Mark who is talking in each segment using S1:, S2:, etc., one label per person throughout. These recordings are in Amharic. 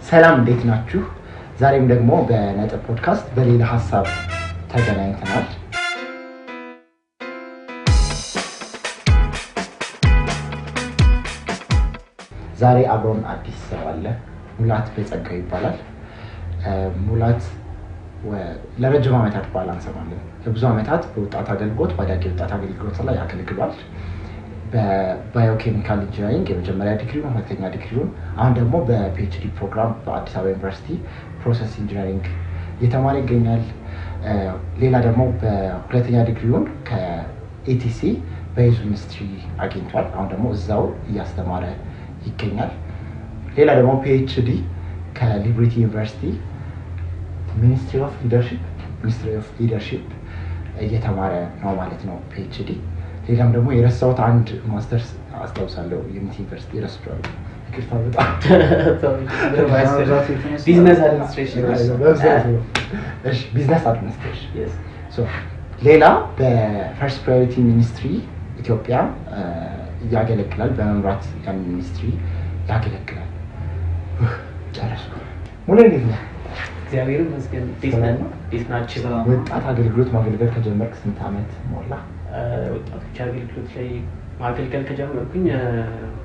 S1: ሰላም እንዴት ናችሁ? ዛሬም ደግሞ በነጥብ ፖድካስት በሌላ ሀሳብ ተገናኝተናል። ዛሬ አብሮን አዲስ ሰው አለ። ሙላት በጸጋው ይባላል። ሙላት ለረጅም ዓመታት ባላንስ ማለት ለብዙ ዓመታት በወጣት አገልግሎት ባዳጊ ወጣት አገልግሎት ላይ ያገለግሏል። በባዮኬሚካል ኢንጂነሪንግ የመጀመሪያ ዲግሪውን ሁለተኛ ዲግሪውን አሁን ደግሞ በፒኤችዲ ፕሮግራም በአዲስ አበባ ዩኒቨርሲቲ ፕሮሰስ ኢንጂነሪንግ እየተማረ ይገኛል። ሌላ ደግሞ በሁለተኛ ዲግሪውን ከኢቲሲ በዩዝ ኢንዱስትሪ አግኝቷል። አሁን ደግሞ እዛው እያስተማረ ይገኛል። ሌላ ደግሞ ፒኤችዲ ከሊብሪቲ ዩኒቨርሲቲ ሚኒስትሪ ኦፍ ሊደርሺፕ እየተማረ ነው ማለት ነው ፒኤችዲ። ሌላም ደግሞ የረሳሁት አንድ ማስተርስ አስታውሳለሁ ዩኒቲ ዩኒቨርሲቲ ረስቼዋለሁ። ይቅርታ በጣም
S2: ቢዝነስ አድሚኒስትሬሽን።
S1: እሺ ቢዝነስ አድሚኒስትሬሽን። ሌላ በፈርስት ፕራዮሪቲ ሚኒስትሪ ኢትዮጵያ ያገለግላል። በመምራት ያን ሚኒስትሪ ያገለግላል። ጨረስኩ። ሙሉ እንዴት ነው?
S2: እግዚአብሔር ይመስገን። እንዴት ናችሁ?
S1: ወጣት አገልግሎት ማገልገል ከጀመርክ ስንት ዓመት ሞላ?
S2: ወጣቶች አገልግሎት ላይ ማገልገል ከጀመርኩኝ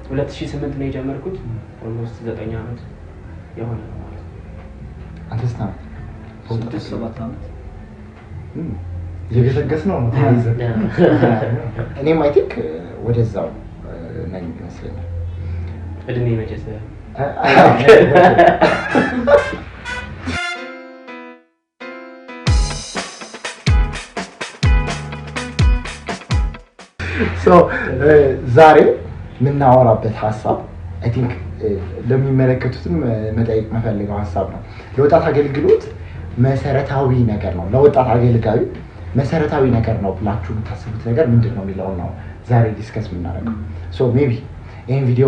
S2: 2008 ነው የጀመርኩት። ኦልሞስት 9 ዓመት የሆነ ነው ማለት ነው።
S1: አንተ ስንት ዓመት?
S3: 7 ዓመት
S1: እየገሰገስ ነው። እኔም አይ ቲንክ ወደዛው ነኝ ይመስለኛል።
S2: እድሜ መቼስ
S1: ዛሬ የምናወራበት ሀሳብ አይ ቲንክ ለሚመለከቱትም መጠየቅ መፈልገው ሀሳብ ነው። ለወጣት አገልግሎት መሰረታዊ ነገር ነው፣ ለወጣት አገልጋዩ መሰረታዊ ነገር ነው ብላችሁ የምታስቡት ነገር ምንድን ነው የሚለውን ነው ዛሬ ዲስከስ የምናደርገው። ሶ ሜቢ ይህን ቪዲዮ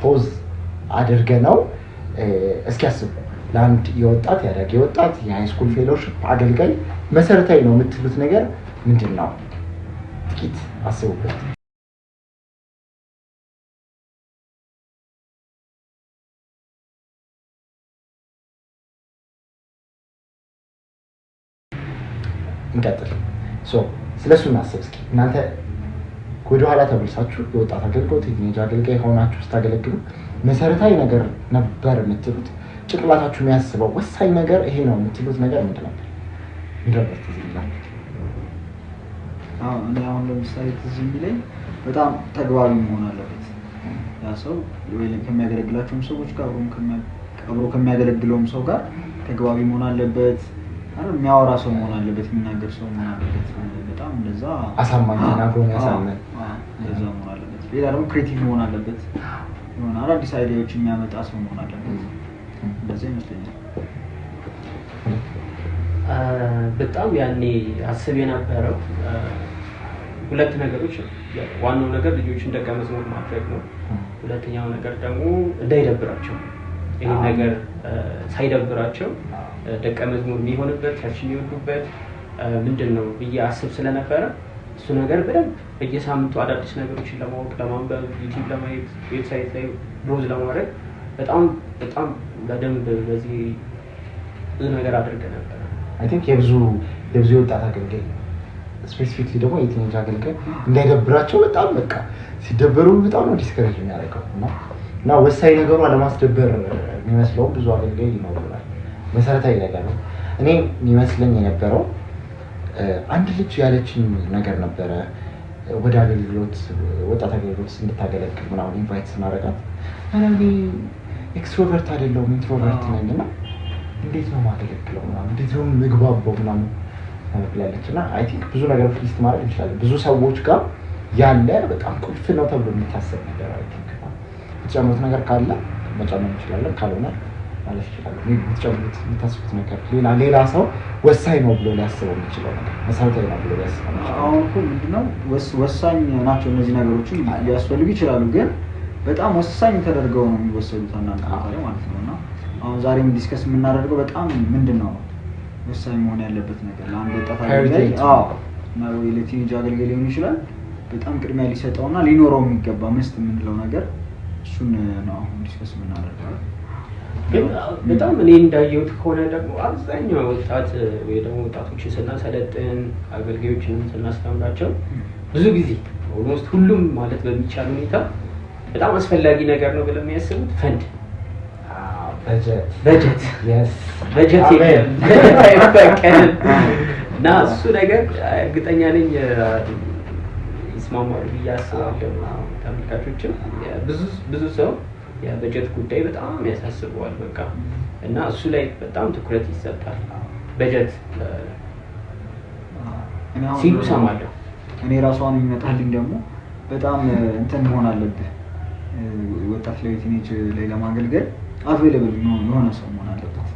S1: ፖዝ አድርገ ነው እስኪ አስቡ። ለአንድ የወጣት ያዳጊ ወጣት የሃይስኩል ፌሎሺፕ አገልጋይ መሰረታዊ ነው የምትሉት ነገር ምንድን ነው? ጥቂት አስቡበት። እንቀጥል። ስለሱ እናስብ እስኪ። እናንተ ወደኋላ ተመልሳችሁ የወጣት አገልግሎት የቲኔጅ አገልጋይ ሆናችሁ ስታገለግሉ መሰረታዊ ነገር ነበር የምትሉት ጭንቅላታችሁ የሚያስበው ወሳኝ ነገር ይሄ ነው የምትሉት ነገር ምንድን ነበር? ምንድነው ትዝ ይላችሁ?
S3: እኔ አሁን ለምሳሌ ትዝ የሚለኝ በጣም ተግባቢ መሆን አለበት ያ ሰው፣ ወይም ከሚያገለግላቸውም ሰዎች ጋር አብሮ ከሚያገለግለውም ሰው ጋር ተግባቢ መሆን አለበት። የሚያወራ ሰው መሆን አለበት፣ የሚናገር ሰው መሆን አለበት። በጣም እንደዛ
S1: አሳማኝ ተናግሮ ያሳመን
S3: እንደዛ መሆን አለበት። ሌላ ደግሞ ክሬቲቭ መሆን አለበት፣ የሆነ አዳዲስ አይዲያዎች የሚያመጣ ሰው መሆን አለበት። እንደዛ ይመስለኛል።
S2: በጣም ያኔ አስብ የነበረው ሁለት ነገሮች ነው። ዋናው ነገር ልጆችን ደቀ መዝሙር ማድረግ ነው። ሁለተኛው ነገር ደግሞ እንዳይደብራቸው፣ ይሄን ነገር ሳይደብራቸው ደቀ መዝሙር የሚሆንበት ቸርች የሚወዱበት ምንድን ነው ብዬ አስብ ስለነበረ እሱ ነገር በደንብ በየሳምንቱ አዳዲስ ነገሮችን ለማወቅ ለማንበብ፣ ዩቲዩብ ለማየት፣ ዌብሳይት ላይ ብሮዝ ለማድረግ በጣም በደንብ በዚህ ብዙ ነገር አድርገ ነበር።
S1: አይ ቲንክ የብዙ የወጣት አገልጋይ ስፔሲፊክሊ ደግሞ የቲኔጅ አገልጋይ እንዳይደብራቸው በጣም በቃ ሲደበሩ በጣም ነው ዲስከሬጅ የሚያደርገው እና ወሳኝ ነገሩ አለማስደበር የሚመስለው ብዙ አገልጋይ ይኖራል። መሰረታዊ ነገር ነው። እኔ የሚመስለኝ የነበረው አንድ ልጅ ያለችኝ ነገር ነበረ። ወደ አገልግሎት ወጣት አገልግሎት እንድታገለግል ምናምን ኢንቫይት ስናደርጋት እኔ ኤክስትሮቨርት አይደለሁም ኢንትሮቨርት ነኝ እና እንዴት ነው ማገለግለው ምናምን እንዴት ነው ምግባባው ምናምን ብላለች። እና አይ ቲንክ ብዙ ነገሮች ሊስት ማድረግ እንችላለን። ብዙ ሰዎች ጋር ያለ በጣም ቁልፍ ነው ተብሎ የሚታሰብ ነገር አይ ቲንክ የተጨመሩት ነገር ካለ መጨመር እንችላለን፣ ካልሆነ ማለት ይችላል። የምትጨምሩት የምታስቡት ነገር ሌላ ሰው ወሳኝ ነው ብሎ ሊያስበው የሚችለው ነገር መሰረታዊ ነው ብሎ ሊያስበው የሚችለው
S3: አሁን እኮ ምንድነው ወሳኝ ናቸው እነዚህ ነገሮችን ሊያስፈልጉ ይችላሉ፣ ግን በጣም ወሳኝ ተደርገው ነው የሚወሰዱት አንዳንድ ቦታ ላይ ማለት ነው። እና አሁን ዛሬም ዲስከስ የምናደርገው በጣም ምንድነው ወሳኝ መሆን ያለበት ነገር ለአንድ ወጣት አገልጋይ እና ወይ ለቲኔጅ አገልጋይ ሊሆን ይችላል በጣም ቅድሚያ ሊሰጠውና ሊኖረው የሚገባ መስት የምንለው ነገር እሱን ነው አሁን ዲስከስ የምናደርገው።
S2: ግን በጣም እኔ እንዳየሁት ከሆነ ደግሞ አብዛኛው ወጣት ወይ ደግሞ ወጣቶችን ስናሰለጥን አገልጋዮችን ስናስተምራቸው ብዙ ጊዜ ኦልሞስት ሁሉም ማለት በሚቻል ሁኔታ በጣም አስፈላጊ ነገር ነው ብለው የሚያስቡት ፈንድ በጀት አይፈቀድም እና እሱ ነገር እርግጠኛ ነኝ ይስማማሉ ብዬ አስባለሁ። ተመልካቾችም ብዙ ሰው የበጀት ጉዳይ በጣም ያሳስበዋል በቃ እና እሱ ላይ በጣም ትኩረት ይሰጣል። በጀት ሲሉ ሰማለሁ።
S3: እኔ ራሷን የሚመጣልኝ ደግሞ በጣም እንትን መሆን አለብህ ወጣት ላይ ቲኔጅ ላይ ለማገልገል አቬሌብል የሆነ ሰው መሆን አለበት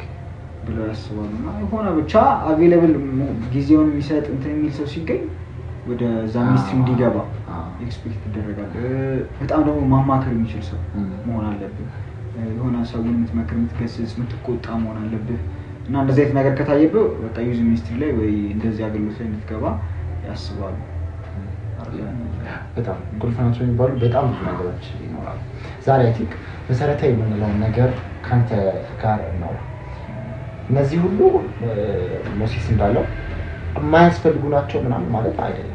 S3: ብለው ያስባሉ እና የሆነ ብቻ አቬሌብል ጊዜውን የሚሰጥ እንትን የሚል ሰው ሲገኝ ወደ ዛ ሚኒስትሪ እንዲገባ ኤክስፔክት ይደረጋል። በጣም ደግሞ ማማከር የሚችል ሰው መሆን አለብህ። የሆነ ሰውን የምትመክር የምትገስጽ የምትቆጣ መሆን አለብህ እና እንደዚህ አይነት ነገር ከታየብህ በቃ ዩዝ ሚኒስትሪ ላይ ወይ እንደዚህ አገልግሎት ላይ እንድትገባ ያስባሉ።
S1: በጣም ቁልፍ ናቸው የሚባሉ በጣም ብዙ ነገሮች ይኖራሉ። ዛሬ አይ ቲንክ መሰረታዊ የምንለውን ነገር ካንተ ጋር ነው። እነዚህ ሁሉ ሞሲስ እንዳለው የማያስፈልጉ ናቸው ምናምን ማለት አይደለም።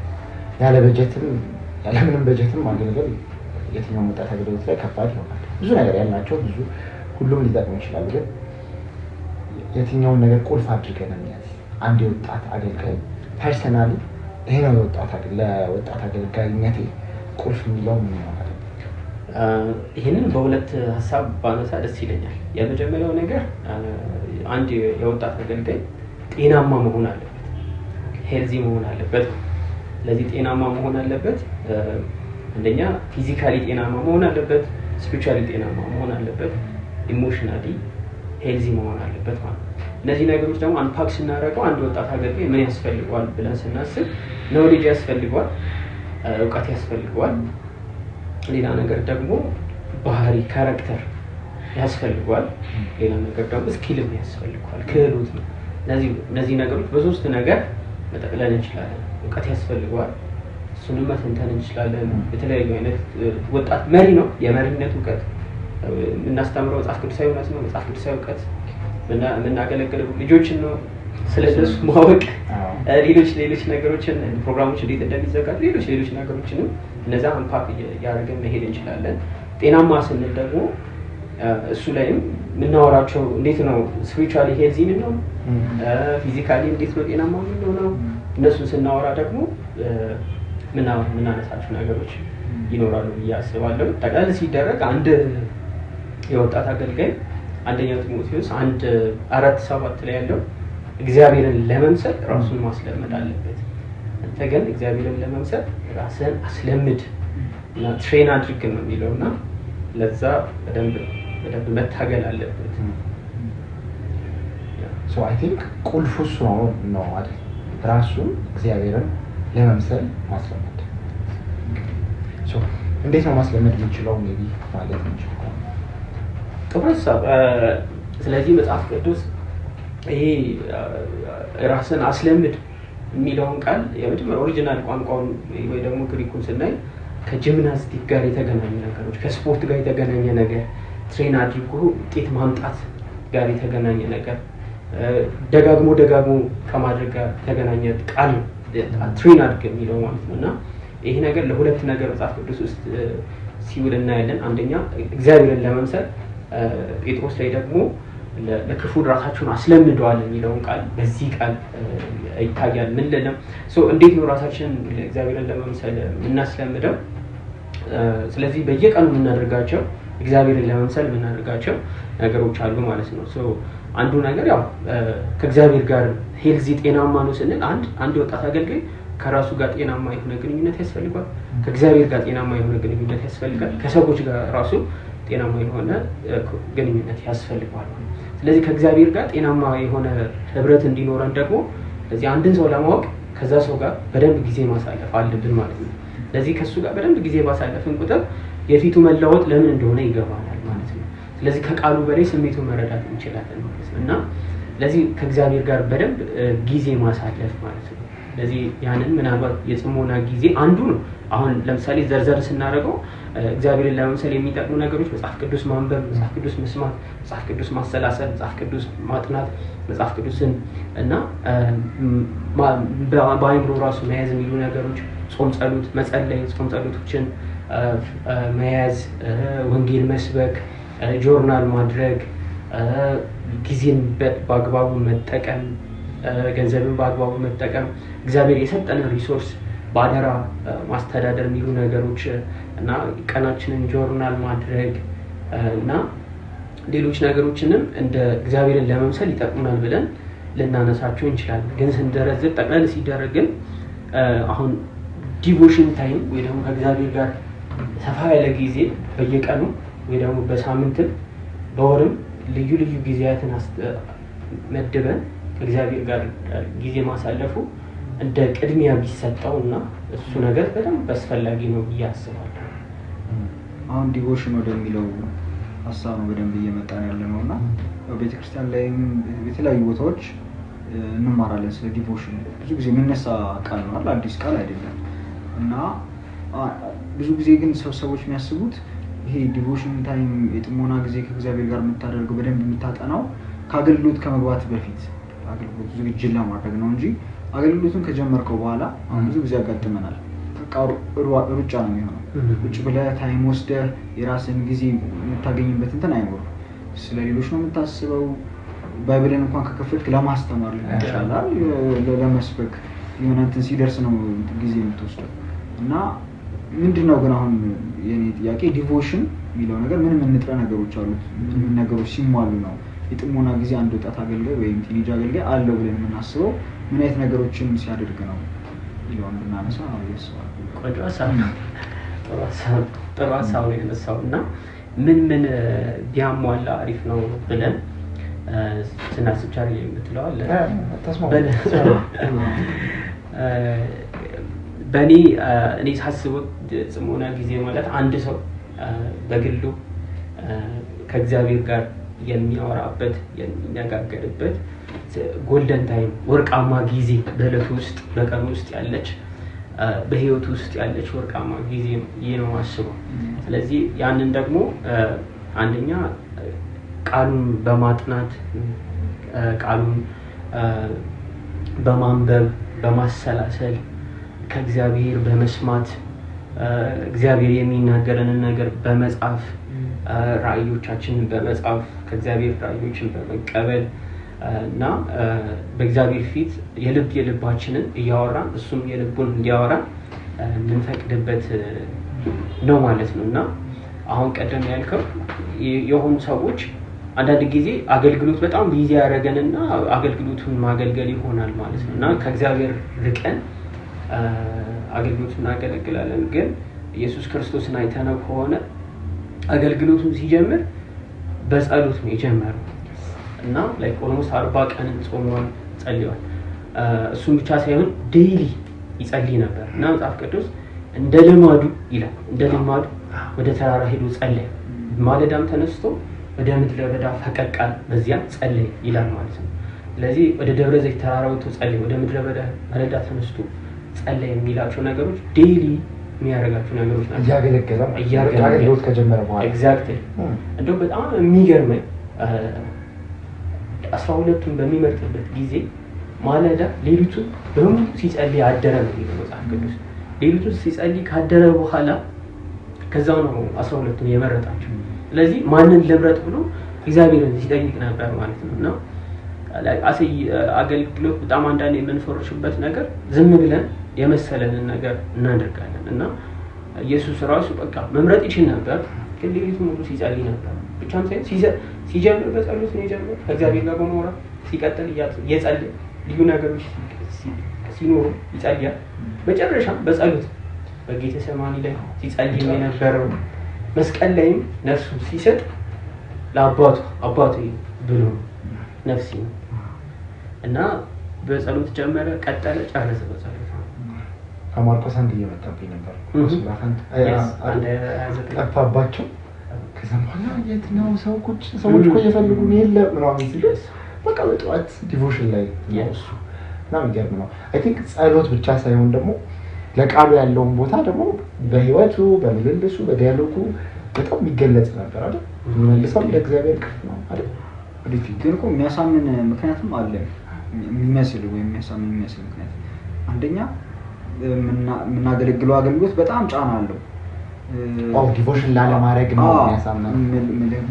S1: ያለ በጀትም ያለ ምንም በጀትም ማገልገል የትኛው ወጣት አገልግሎት ላይ ከባድ ይሆናል። ብዙ ነገር ያላቸው ብዙ ሁሉም ሊጠቅሙ ይችላሉ። ግን የትኛውን ነገር ቁልፍ አድርገን እንያዝ። አንድ የወጣት አገልጋይ ፐርሰናሊ ይሄ ነው ለወጣት አገልጋይነቴ ቁልፍ የሚለው ምን ማለት ነው?
S2: ይሄንን በሁለት ሀሳብ ባነሳ ደስ ይለኛል። የመጀመሪያው ነገር አንድ የወጣት አገልጋይ ጤናማ መሆን አለበት፣ ሄልዚ መሆን አለበት። ለዚህ ጤናማ መሆን አለበት። አንደኛ ፊዚካሊ ጤናማ መሆን አለበት፣ ስፒሪቹዋሊ ጤናማ መሆን አለበት፣ ኢሞሽናሊ ሄልዚ መሆን አለበት ማለት ነው። እነዚህ ነገሮች ደግሞ አንፓክ ስናደርገው አንድ ወጣት አገልጋይ ምን ያስፈልገዋል ብለን ስናስብ ኖሌጅ ያስፈልገዋል፣ እውቀት ያስፈልገዋል። ሌላ ነገር ደግሞ ባህሪ ካራክተር ያስፈልገዋል። ሌላ ነገር ደግሞ ስኪልም ያስፈልገዋል፣ ክህሎት ነው። እነዚህ ነገሮች በሶስት ነገር መጠቅለል እንችላለን። እውቀት ያስፈልገዋል፣ እሱንም መተንተን እንችላለን። የተለያዩ አይነት ወጣት መሪ ነው። የመሪነት እውቀት የምናስተምረው መጽሐፍ ቅዱሳዊ እውነት ነው። መጽሐፍ ቅዱሳዊ እውቀት የምናገለግለው ልጆችን ነው። ስለዚህ ማወቅ ሌሎች ነገሮችን ፕሮግራሞች እንዴት እንደሚዘጋጁ ሌሎች ነገሮችንም እነዛ አንፓክ እያደረገን መሄድ እንችላለን። ጤናማ ስንል ደግሞ እሱ ላይም የምናወራቸው እንዴት ነው ስፒሪቹዋሊ ሄልዚ ነው፣ ፊዚካሊ እንዴት ነው ጤናማ ነው። እነሱን ስናወራ ደግሞ ምናነሳቸው ነገሮች ይኖራሉ ብዬ አስባለሁ። ጠቅላላ ሲደረግ አንድ የወጣት አገልጋይ አንደኛ ጢሞቴዎስ 1:4-7 ላይ ያለው እግዚአብሔርን ለመምሰል ራሱን ማስለመድ አለበት። አንተ ግን እግዚአብሔርን ለመምሰል ራስን አስለምድ እና ትሬን አድርግ ነው የሚለውና ለዛ በደንብ መታገል አለበት።
S1: ሶ አይ ቲንክ ቁልፉ እሱ ነው አይደል? ራሱን እግዚአብሔርን ለመምሰል ማስለመድ። ሶ እንዴት ነው ማስለመድ የምንችለው? ሜቢ ማለት እንችላለን።
S2: ጥሩ ሀሳብ። ስለዚህ መጽሐፍ ቅዱስ ይሄ ራስን አስለምድ የሚለውን ቃል የመጀመሪያ ኦሪጂናል ቋንቋውን ወይ ደግሞ ግሪኩን ስናይ ከጂምናስቲክ ጋር የተገናኙ ነገሮች፣ ከስፖርት ጋር የተገናኘ ነገር፣ ትሬን አድርጎ ውጤት ማምጣት ጋር የተገናኘ ነገር፣ ደጋግሞ ከማድረግ ጋር የተገናኘ ቃል ትሬን አድርግ የሚለው ማለት ነው። እና ይሄ ነገር ለሁለት ነገር መጽሐፍ ቅዱስ ውስጥ ሲውል እናያለን። አንደኛ እግዚአብሔርን ለመምሰል ጴጥሮስ ላይ ደግሞ ለክፉ ራሳቸውን አስለምደዋል የሚለውን ቃል በዚህ ቃል ይታያል። ምን ለለም እንዴት ነው ራሳችንን እግዚአብሔርን ለመምሰል የምናስለምደው? ስለዚህ በየቀኑ የምናደርጋቸው እግዚአብሔርን ለመምሰል የምናደርጋቸው ነገሮች አሉ ማለት ነው። አንዱ ነገር ያው ከእግዚአብሔር ጋር ሄልዚ ጤናማ ነው ስንል አንድ ወጣት አገልጋይ ከራሱ ጋር ጤናማ የሆነ ግንኙነት ያስፈልጋል፣ ከእግዚአብሔር ጋር ጤናማ የሆነ ግንኙነት ያስፈልጋል፣ ከሰዎች ጋር ራሱ ጤናማ የሆነ ግንኙነት ያስፈልጋል። ስለዚህ ከእግዚአብሔር ጋር ጤናማ የሆነ ህብረት እንዲኖረን ደግሞ ስለዚህ አንድን ሰው ለማወቅ ከዛ ሰው ጋር በደንብ ጊዜ ማሳለፍ አለብን ማለት ነው። ስለዚህ ከሱ ጋር በደንብ ጊዜ ማሳለፍን ቁጥር የፊቱ መለወጥ ለምን እንደሆነ ይገባናል ማለት ነው። ስለዚህ ከቃሉ በላይ ስሜቱን መረዳት እንችላለን ማለት ነው። እና ስለዚህ ከእግዚአብሔር ጋር በደንብ ጊዜ ማሳለፍ ማለት ነው። ስለዚህ ያንን ምናልባት የጽሞና ጊዜ አንዱ ነው። አሁን ለምሳሌ ዘርዘር ስናደርገው እግዚአብሔርን ለመምሰል የሚጠቅሙ ነገሮች መጽሐፍ ቅዱስ ማንበብ፣ መጽሐፍ ቅዱስ መስማት፣ መጽሐፍ ቅዱስ ማሰላሰል፣ መጽሐፍ ቅዱስ ማጥናት፣ መጽሐፍ ቅዱስን እና በአይምሮ ራሱ መያዝ የሚሉ ነገሮች፣ ጾም ጸሎት መጸለይ፣ ጾም ጸሎቶችን መያዝ፣ ወንጌል መስበክ፣ ጆርናል ማድረግ፣ ጊዜን በአግባቡ መጠቀም፣ ገንዘብን በአግባቡ መጠቀም፣ እግዚአብሔር የሰጠንን ሪሶርስ በአደራ ማስተዳደር የሚሉ ነገሮች እና ቀናችንን ጆርናል ማድረግ እና ሌሎች ነገሮችንም እንደ እግዚአብሔርን ለመምሰል ይጠቅሙናል ብለን ልናነሳቸው እንችላለን። ግን ስንደረዝር ጠቅለል ሲደረግ ግን አሁን ዲቮሽን ታይም ወይ ደግሞ ከእግዚአብሔር ጋር ሰፋ ያለ ጊዜ በየቀኑ ወይ ደግሞ በሳምንትም በወርም ልዩ ልዩ ጊዜያትን መድበን ከእግዚአብሔር ጋር ጊዜ ማሳለፉ እንደ ቅድሚያ ቢሰጠው እና እሱ ነገር በደንብ አስፈላጊ ነው ብዬ አስባለሁ።
S3: አሁን ዲቮሽን ወደሚለው ሀሳብ ነው በደንብ እየመጣን ያለ ነው እና ቤተክርስቲያን ላይም የተለያዩ ቦታዎች እንማራለን ስለ ዲቮሽን። ብዙ ጊዜ የሚነሳ ቃል ነው አይደል? አዲስ ቃል አይደለም። እና ብዙ ጊዜ ግን ሰዎች የሚያስቡት ይሄ ዲቮሽን ታይም የጥሞና ጊዜ ከእግዚአብሔር ጋር የምታደርገው በደንብ የምታጠናው ከአገልግሎት ከመግባት በፊት አገልግሎት ዝግጅት ለማድረግ ነው እንጂ አገልግሎቱን ከጀመርከው በኋላ ብዙ ጊዜ ያጋጥመናል። ሩጫ ነው የሚሆነው። ቁጭ ብለህ ታይም ወስደህ የራስን ጊዜ የምታገኝበት እንትን አይኖርም። ስለ ሌሎች ነው የምታስበው። ባይብልን እንኳን ከከፈትክ ለማስተማር ሊሆን ይችላል፣ ለመስበክ የሆነ እንትን ሲደርስ ነው ጊዜ የምትወስደው። እና ምንድነው ግን አሁን የኔ ጥያቄ ዲቮሽን የሚለው ነገር ምን ንጥረ ነገሮች አሉት? ምን ነገሮች ሲሟሉ ነው የጥሞና ጊዜ አንድ ወጣት አገልጋይ ወይም ቲኔጅ አገልጋይ አለው ብለን የምናስበው? ምን አይነት ነገሮችን ሲያደርግ ነው ይለውን ብናነሳ ነው ያስባል።
S2: ቆንጆ ሀሳብ ነው። ጥሩ ሀሳብ ነው ያነሳው እና ምን ቢያሟላ አሪፍ ነው ብለን ስናስብ ቻሪ የምትለው አለ እኔ ሳስበው ጽሞና ጊዜ ማለት አንድ ሰው በግሉ ከእግዚአብሔር ጋር የሚያወራበት የሚነጋገርበት ጎልደን ታይም ወርቃማ ጊዜ በዕለቱ ውስጥ በቀኑ ውስጥ ያለች በህይወቱ ውስጥ ያለች ወርቃማ ጊዜ ነው ማስበው። ስለዚህ ያንን ደግሞ አንደኛ ቃሉን በማጥናት ቃሉን በማንበብ በማሰላሰል ከእግዚአብሔር በመስማት እግዚአብሔር የሚናገረንን ነገር በመጻፍ ራእዮቻችንን በመጻፍ ከእግዚአብሔር ራእዮችን በመቀበል እና በእግዚአብሔር ፊት የልባችንን እያወራን እሱም የልቡን እንዲያወራን የምንፈቅድበት ነው ማለት ነው። እና አሁን ቀደም ያልከው የሆኑ ሰዎች አንዳንድ ጊዜ አገልግሎት በጣም ቢዚ ያደረገንና አገልግሎቱን ማገልገል ይሆናል ማለት ነው እና ከእግዚአብሔር ርቀን አገልግሎቱን እናገለግላለን። ግን ኢየሱስ ክርስቶስን አይተነው ከሆነ አገልግሎቱን ሲጀምር በጸሎት ነው የጀመረው እና ላይክ ኦልሞስት 40 ቀን ጾሟል፣ ጸልሏል። እሱም ብቻ ሳይሆን ዴይሊ ይጸልይ ነበር እና መጽሐፍ ቅዱስ እንደ ልማዱ ይላል እንደ ልማዱ ወደ ተራራ ሄዶ ጸለየ። ማለዳም ተነስቶ ወደ ምድረ በዳ ፈቀቅ አለ፣ በዚያም ጸለየ ይላል ማለት ነው። ስለዚህ ወደ ደብረ ዘይት ተራራ ወጥቶ ጸለየ፣ ወደ ምድረ በዳ ማለዳ ተነስቶ ጸለየ የሚላቸው ነገሮች ዴይሊ የሚያደርጋቸው ነገሮች ናቸው።
S1: እያገለገለ አገልግሎት ከጀመረ በኋላ
S2: ኤግዛክትሊ እንደው በጣም የሚገርመኝ 12ቱን በሚመርጥበት ጊዜ ማለዳ ሌሊቱን በሙሉ ሲጸልይ አደረ ነው የሚለው መጽሐፍ ቅዱስ። ሌሊቱን ሲጸልይ ካደረ በኋላ ከዛው ነው 12ቱን የመረጣቸው። ስለዚህ ማንን ልምረጥ ብሎ እግዚአብሔርን ሲጠይቅ ነበር ማለት ነው። እና አገልግሎት በጣም አንዳንድ የምንፈርሽበት ነገር ዝም ብለን የመሰለንን ነገር እናደርጋለን እና ኢየሱስ ራሱ በቃ መምረጥ ይችል ነበር፣ ግን ሌሊቱን ሙሉ ሲጸልይ ነበር። ብቻም ሳይሆን ሲጀምር በጸሎት ነው የጀመረው ከእግዚአብሔር ጋር በማውራት ሲቀጥል እየጸለየ ልዩ ነገሮች ሲኖሩ ይጸልያል። መጨረሻም በጸሎት በጌተሰማኒ ላይ ሲጸልይ የነበረው መስቀል ላይም ነፍሱ ሲሰጥ ለአባቱ ብሎ ነፍሲ እና በጸሎት ጀመረ፣ ቀጠለ፣ ጨረሰ በጸሎት።
S1: ከማርቆስ አንድ እየመጣብኝ ነበር ጠፋባቸው። ከዛ በኋላ የት ነው ሰዎች እኮ እየፈልጉን የለም ምናምን ሲሉ በቃ በጠዋት ዲቮሽን ላይ ነው እሱ እና የሚገርም ነው። አይ ቲንክ ጸሎት ብቻ ሳይሆን ደግሞ ለቃሉ ያለውን ቦታ ደግሞ በህይወቱ በምልልሱ በዲያሎጉ በጣም የሚገለጽ ነበር አይደል? መልሰው ለእግዚአብሔር ክፍ ነው አይደል?
S3: ግን እኮ የሚያሳምን ምክንያቱም አለ የሚመስል ወይ የሚያሳምን ምክንያት አንደኛ የምናገለግለው አገልግሎት በጣም ጫና አለው።
S1: ዲቮሽን ላለማድረግ ነው የሚያሳምን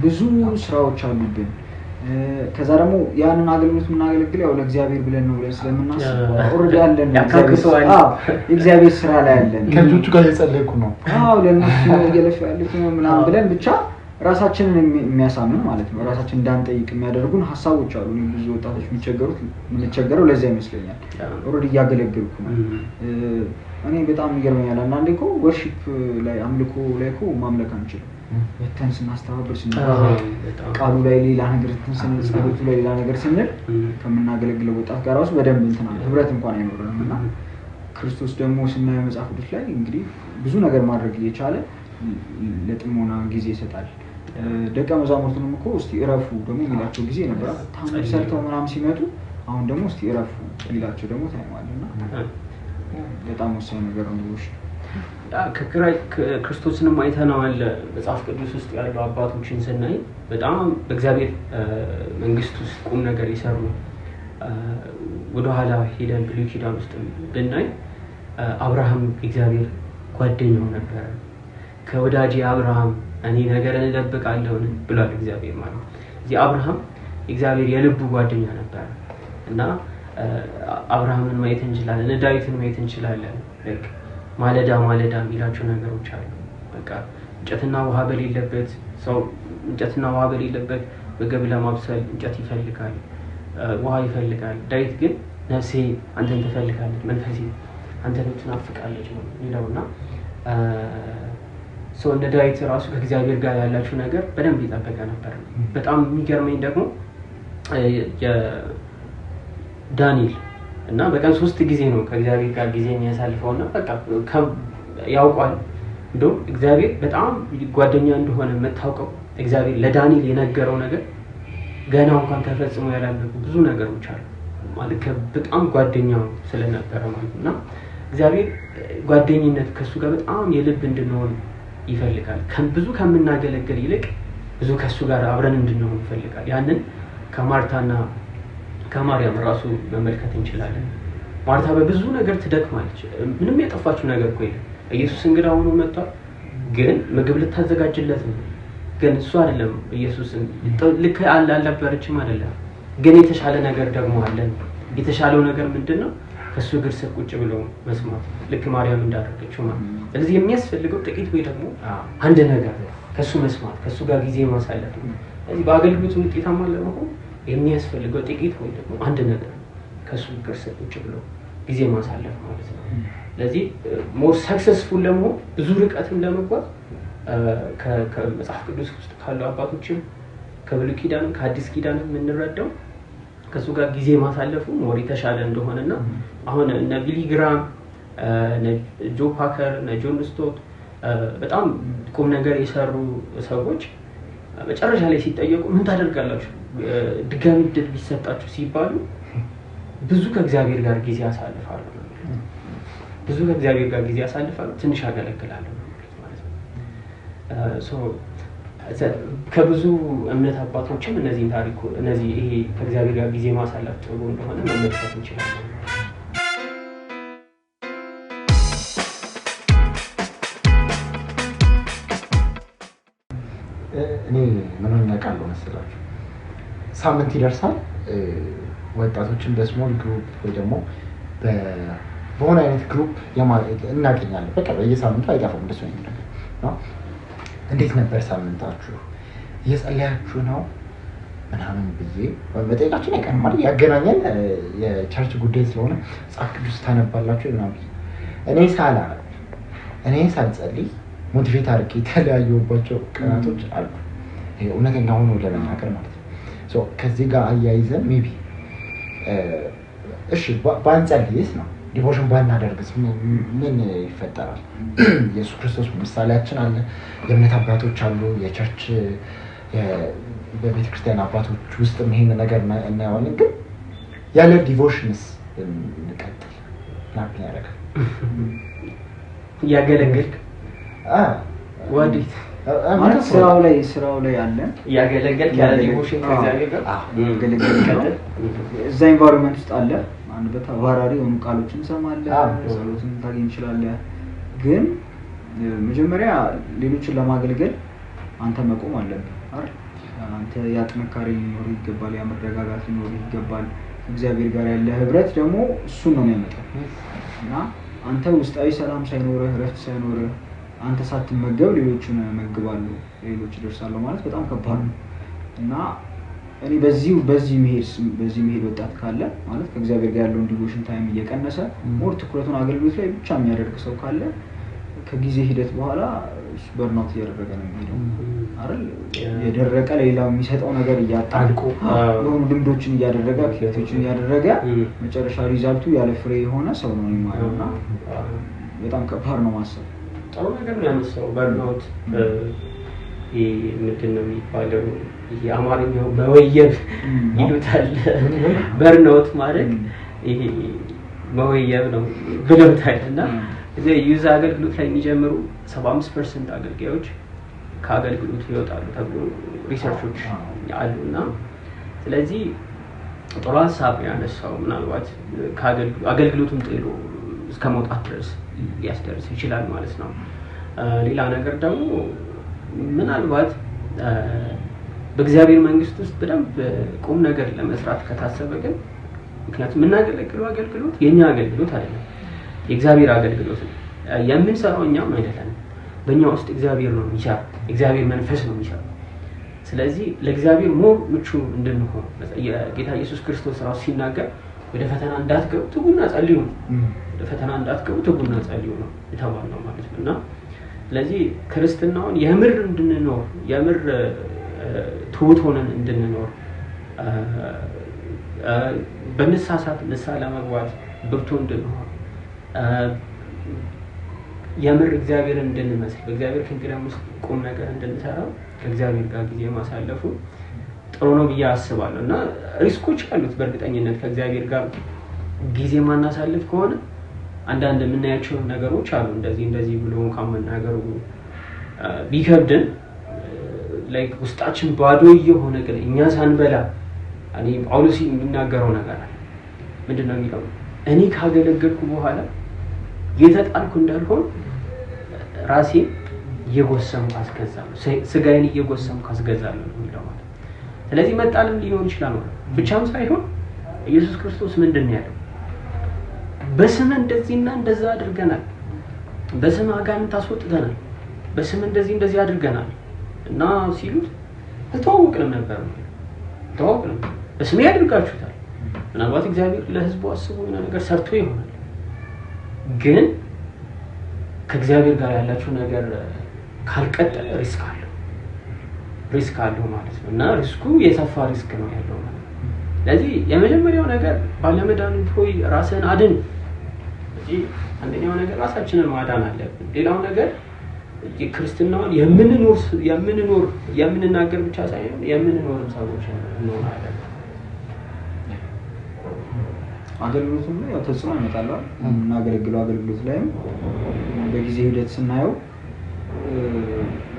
S3: ብዙ ስራዎች አሉብን። ከዛ ደግሞ ያንን አገልግሎት የምናገለግለው ያው ለእግዚአብሔር ብለን ነው ብለን ስለምናስብ ኦልሬዲ ያለን እግዚአብሔር ስራ ላይ ያለን
S1: ከልጆቹ ጋር እየጸለይኩ ነው
S3: ለእነሱ ነው እየለፋ ያለኩ ነው ምናምን ብለን ብቻ ራሳችንን የሚያሳምን ማለት ነው። ራሳችንን እንዳንጠይቅ የሚያደርጉን ሀሳቦች አሉ። ብዙ ወጣቶች የምንቸገረው ለዛ ይመስለኛል። ኦልሬዲ እያገለገልኩ ነው። እኔ በጣም ይገርመኛል። አንዳንዴ እኮ ወርሺፕ ላይ አምልኮ ላይ እኮ ማምለክ አንችልም። ወተን ስናስተባብር ቃሉ ላይ ሌላ ነገር ስንል ጸሎቱ ላይ ሌላ ነገር ስንል ከምናገለግለው ወጣት ጋር ራሱ በደንብ እንትና ህብረት እንኳን አይኖርንም። እና ክርስቶስ ደግሞ ስናየው መጽሐፍ ቅዱስ ላይ እንግዲህ ብዙ ነገር ማድረግ እየቻለ ለጥሞና ጊዜ ይሰጣል። ደቀ መዛሙርቱንም እኮ እስቲ እረፉ ደግሞ የሚላቸው ጊዜ ነበር። ታምር ሰርተው ምናምን ሲመጡ አሁን ደግሞ እስቲ እረፉ የሚላቸው ደግሞ ታይማልና በጣም ወሳኝ ነገር ነው።
S2: ክርስቶስንም አይተነዋል። መጽሐፍ ቅዱስ ውስጥ ያሉ አባቶችን ስናይ በጣም በእግዚአብሔር መንግስት ውስጥ ቁም ነገር ይሰሩ። ወደኋላ ሄደን ብሉይ ኪዳን ውስጥ ብናይ አብርሃም እግዚአብሔር ጓደኛው ነበረ። ከወዳጄ አብርሃም እኔ ነገርን እደብቃለሁ ብሏል እግዚአብሔር ማለት። እዚህ አብርሃም እግዚአብሔር የልቡ ጓደኛ ነበር እና አብርሃምን ማየት እንችላለን። ዳዊትን ማየት እንችላለን። ማለዳ የሚላቸው ነገሮች አሉ። በቃ እንጨትና ውሃ በሌለበት ሰው እንጨትና ውሃ በሌለበት ምግብ ለማብሰል እንጨት ይፈልጋል፣ ውሃ ይፈልጋል። ዳዊት ግን ነፍሴ አንተን ትፈልጋለች፣ መንፈሴ አንተን ትናፍቃለች ነው የሚለውና ሰው እንደ ዳዊት ራሱ ከእግዚአብሔር ጋር ያላቸው ነገር በደንብ ይጠበቀ ነበር። በጣም የሚገርመኝ ደግሞ የዳንኤል እና በቀን 3 ጊዜ ነው ከእግዚአብሔር ጋር ጊዜ የሚያሳልፈውና በቃ ያውቃል። እንደው እግዚአብሔር በጣም ጓደኛ እንደሆነ የምታውቀው እግዚአብሔር ለዳንኤል የነገረው ነገር ገና እንኳን ተፈጽሞ ያላለቁ ብዙ ነገሮች አሉ ማለት በጣም ጓደኛው ስለነበረ ማለት እና እግዚአብሔር ጓደኝነት ከሱ ጋር በጣም የልብ እንድንሆን ይፈልጋል። ብዙ ከምናገለግል ይልቅ ብዙ ከሱ ጋር አብረን እንድንሆን ይፈልጋል። ያንን ከማርታና ከማርያም ራሱ መመልከት እንችላለን። ማርታ በብዙ ነገር ትደክማለች። ምንም የጠፋችው ነገር እኮ የለም። ኢየሱስ እንግዳ ሆኖ መጥቷል፣ ግን ምግብ ልታዘጋጅለት ነው። ግን እሱ አይደለም ኢየሱስን ልክ አልነበረችም አይደለም፣ ግን የተሻለ ነገር ደግሞ አለ። የተሻለው ነገር ምንድነው? ከሱ እግር ስር ቁጭ ብሎ መስማት፣ ልክ ማርያም እንዳደረገችው ማለት። ስለዚህ የሚያስፈልገው ጥቂት ወይ ደግሞ አንድ ነገር ከሱ መስማት፣ ከሱ ጋር ጊዜ ማሳለፍ ነው። ስለዚህ በአገልግሎቱ ውጤታማ ለመሆን የሚያስፈልገው ጥቂት ወይ ደግሞ አንድ ነገር ከሱ እግር ስር ቁጭ ብሎ ጊዜ ማሳለፍ ማለት ነው። ስለዚህ ሞር ሰክሰስፉል ለመሆን ብዙ ርቀትን ለመጓዝ ከመጽሐፍ ቅዱስ ውስጥ ካሉ አባቶችም ከብሉይ ኪዳንም ከአዲስ ኪዳንም የምንረዳው ከሱ ጋር ጊዜ ማሳለፉ ሞር የተሻለ እንደሆነና አሁን እነ ቢሊ ግራም፣ ጆ ፓከር፣ ጆን ስቶት በጣም ቁም ነገር የሰሩ ሰዎች መጨረሻ ላይ ሲጠየቁ ምን ታደርጋላችሁ ድጋሚ ዕድል ቢሰጣችሁ ሲባሉ ብዙ ከእግዚአብሔር ጋር ጊዜ ያሳልፋሉ። ብዙ ከእግዚአብሔር ጋር ጊዜ ያሳልፋሉ፣ ትንሽ ያገለግላሉ ማለት ነው። ከብዙ እምነት አባቶችም እነዚህ ይሄ ከእግዚአብሔር ጋር ጊዜ ማሳለፍ ጥሩ እንደሆነ መመልከት እንችላለን።
S1: እኔ ምን ሆኜ አውቃለሁ መሰላችሁ? ሳምንት ይደርሳል ወጣቶችን በስሞል ግሩፕ ወይ ደግሞ በሆነ አይነት ግሩፕ እናገኛለን። በቃ በየሳምንቱ አይጠፋም እንደሱ አይነት ነገር ነው። እንዴት ነበር ሳምንታችሁ? እየጸለያችሁ ነው ምናምን ብዬ መጠየቃችን አይቀርም ማለት ያገናኛል። የቸርች ጉዳይ ስለሆነ መጽሐፍ ቅዱስ ታነባላችሁ ምናምን ብዬ እኔ ሳልጸልይ ሞቲቬት አድርጌ የተለያዩባቸው ቀናቶች አሉ። እውነተኛ ሆኖ ለመናገር ማለት ነው። ከዚህ ጋር አያይዘን ሜቢ እሺ ባንጸልይስ ነው ዲቮሽን ባናደርግስ ምን ይፈጠራል? ኢየሱስ ክርስቶስ ምሳሌያችን አለ፣ የእምነት አባቶች አሉ፣ የቸርች በቤተክርስቲያን አባቶች ውስጥ ይሄን ነገር እናያለን። ግን ያለ ዲቮሽንስ እንቀጥል ናፕ ያደርጋል።
S2: ያገለግልክ ወዲት
S3: ማለት ስራው ላይ አለ
S2: ያገለግልክ ያለ ዲቮሽን ከእግዚአብሔር ጋር
S3: ያገለግልክ እዛ ኢንቫይሮንመንት ውስጥ አለ አንድ በተባራሪ የሆኑ ቃሎችን እንሰማለን ጸሎትን ታገኝ ይችላል ግን መጀመሪያ ሌሎችን ለማገልገል አንተ መቆም አለብህ አይደል አንተ ያጥንካሬ ሊኖር ይገባል ያመረጋጋት ሊኖር ይገባል እግዚአብሔር ጋር ያለ ህብረት ደግሞ እሱ ነው የሚያመጣው እና አንተ ውስጣዊ ሰላም ሳይኖርህ ረፍት ሳይኖርህ አንተ ሳትመገብ ሌሎችን መግባሉ ሌሎች ይደርሳሉ ማለት በጣም ከባድ ነው እና እኔ በዚህ መሄድ ወጣት ካለ ማለት ከእግዚአብሔር ጋር ያለውን ዲቮሽን ታይም እየቀነሰ ሞር ትኩረቱን አገልግሎት ላይ ብቻ የሚያደርግ ሰው ካለ ከጊዜ ሂደት በኋላ በርናውት እያደረገ ነው የሚሄደው አይደል የደረቀ ሌላው የሚሰጠው ነገር እያጣልቆ የሆኑ ልምዶችን እያደረገ አክቲቪቲዎችን እያደረገ መጨረሻ ሪዛልቱ ያለ ፍሬ የሆነ ሰው ነው የሚማረውና በጣም ከባድ ነው ማሰብ
S2: ጥሩ ነገር ነው ያነሳው በርናውት ምንድን ነው የሚባለው የአማርኛው መወየብ ይሉታል በርናውት ማለት ይሄ መወየብ ነው ብለውታልና እዚህ ዩዝ አገልግሎት ላይ የሚጀምሩ 75% አገልጋዮች ከአገልግሎት ይወጣሉ ተብሎ ሪሰርቾች አሉና ስለዚህ ጥሩ ሀሳብ ያነሳው ምናልባት ከአገልግሎቱም ጥሎ እስከ መውጣት ድረስ ሊያስደርስ ይችላል ማለት ነው ሌላ ነገር ደግሞ ምናልባት በእግዚአብሔር መንግስት ውስጥ በደንብ ቁም ነገር ለመስራት ከታሰበ ግን ምክንያቱም የምናገለግለው አገልግሎት የኛ አገልግሎት አይደለም የእግዚአብሔር አገልግሎት ነው የምንሰራው እኛም አይደለም በእኛ ውስጥ እግዚአብሔር ነው የሚሰራው እግዚአብሔር መንፈስ ነው የሚሰራው ስለዚህ ለእግዚአብሔር ሞር ምቹ እንድንሆን የጌታ ኢየሱስ ክርስቶስ ራሱ ሲናገር ወደ ፈተና እንዳትገቡ ትጉና ጸልዩ ወደ ፈተና እንዳትገቡ ትጉና ጸልዩ ነው የተባለው ማለት ነውና ስለዚህ ክርስትናውን የምር እንድንኖር የምር ትውት ሆነን እንድንኖር በንሳሳት ንስሐ ለመግባት ብርቱ እንድንሆን የምር እግዚአብሔርን እንድንመስል በእግዚአብሔር ኪንግደም ውስጥ ቁም ነገር እንድንሰራ ከእግዚአብሔር ጋር ጊዜ ማሳለፉ ጥሩ ነው ብዬ አስባለሁ እና ሪስኮች አሉት በእርግጠኝነት ከእግዚአብሔር ጋር ጊዜ ማናሳልፍ ከሆነ አንዳንድ የምናያቸው ነገሮች አሉ እንደዚህ ብሎ እንኳን መናገሩ ቢከብድን ላይክ ውስጣችን ባዶ እየሆነ ግን እኛ ሳንበላ እኔ ጳውሎስ የሚናገረው ነገር አለ ምንድነው የሚለው እኔ ካገለገልኩ በኋላ የተጣልኩ እንዳልሆን ራሴ እየጎሰምኩ አስገዛለሁ ስጋዬን እየጎሰምኩ አስገዛለሁ የሚለው ማለት ስለዚህ መጣልም ሊሆን ይችላል ማለት ብቻም ሳይሆን ኢየሱስ ክርስቶስ ምንድነው ያለው በስም እንደዚህና እንደዛ አድርገናል በስም አጋንንት አስወጥተናል በስም እንደዚህ አድርገናል እና ሲሉት ተዋውቅንም ነበር ተዋውቅንም በስም ያድርጋችሁታል ምናልባት እግዚአብሔር ለህዝቡ አስቦ ነገር ሰርቶ ይሆናል ግን ከእግዚአብሔር ጋር ያላችሁ ነገር ካልቀጠለ ሪስክ አለው ማለት ነው እና ሪስኩ የሰፋ ሪስክ ነው ያለው ማለት ነው ስለዚህ የመጀመሪያው ነገር ባለመዳን ሆይ ራስን አድን አንደኛው ነገር ራሳችንን ማዳን አለብን ሌላው ነገር ክርስትናውን የምንናገር ብቻ ሳይሆን የምንኖርም ሰዎች እንሆናለን
S3: አገልግሎቱም ላይ ተጽዕኖ ይመጣል እናገለግለው አገልግሎት ላይም በጊዜ ሂደት ስናየው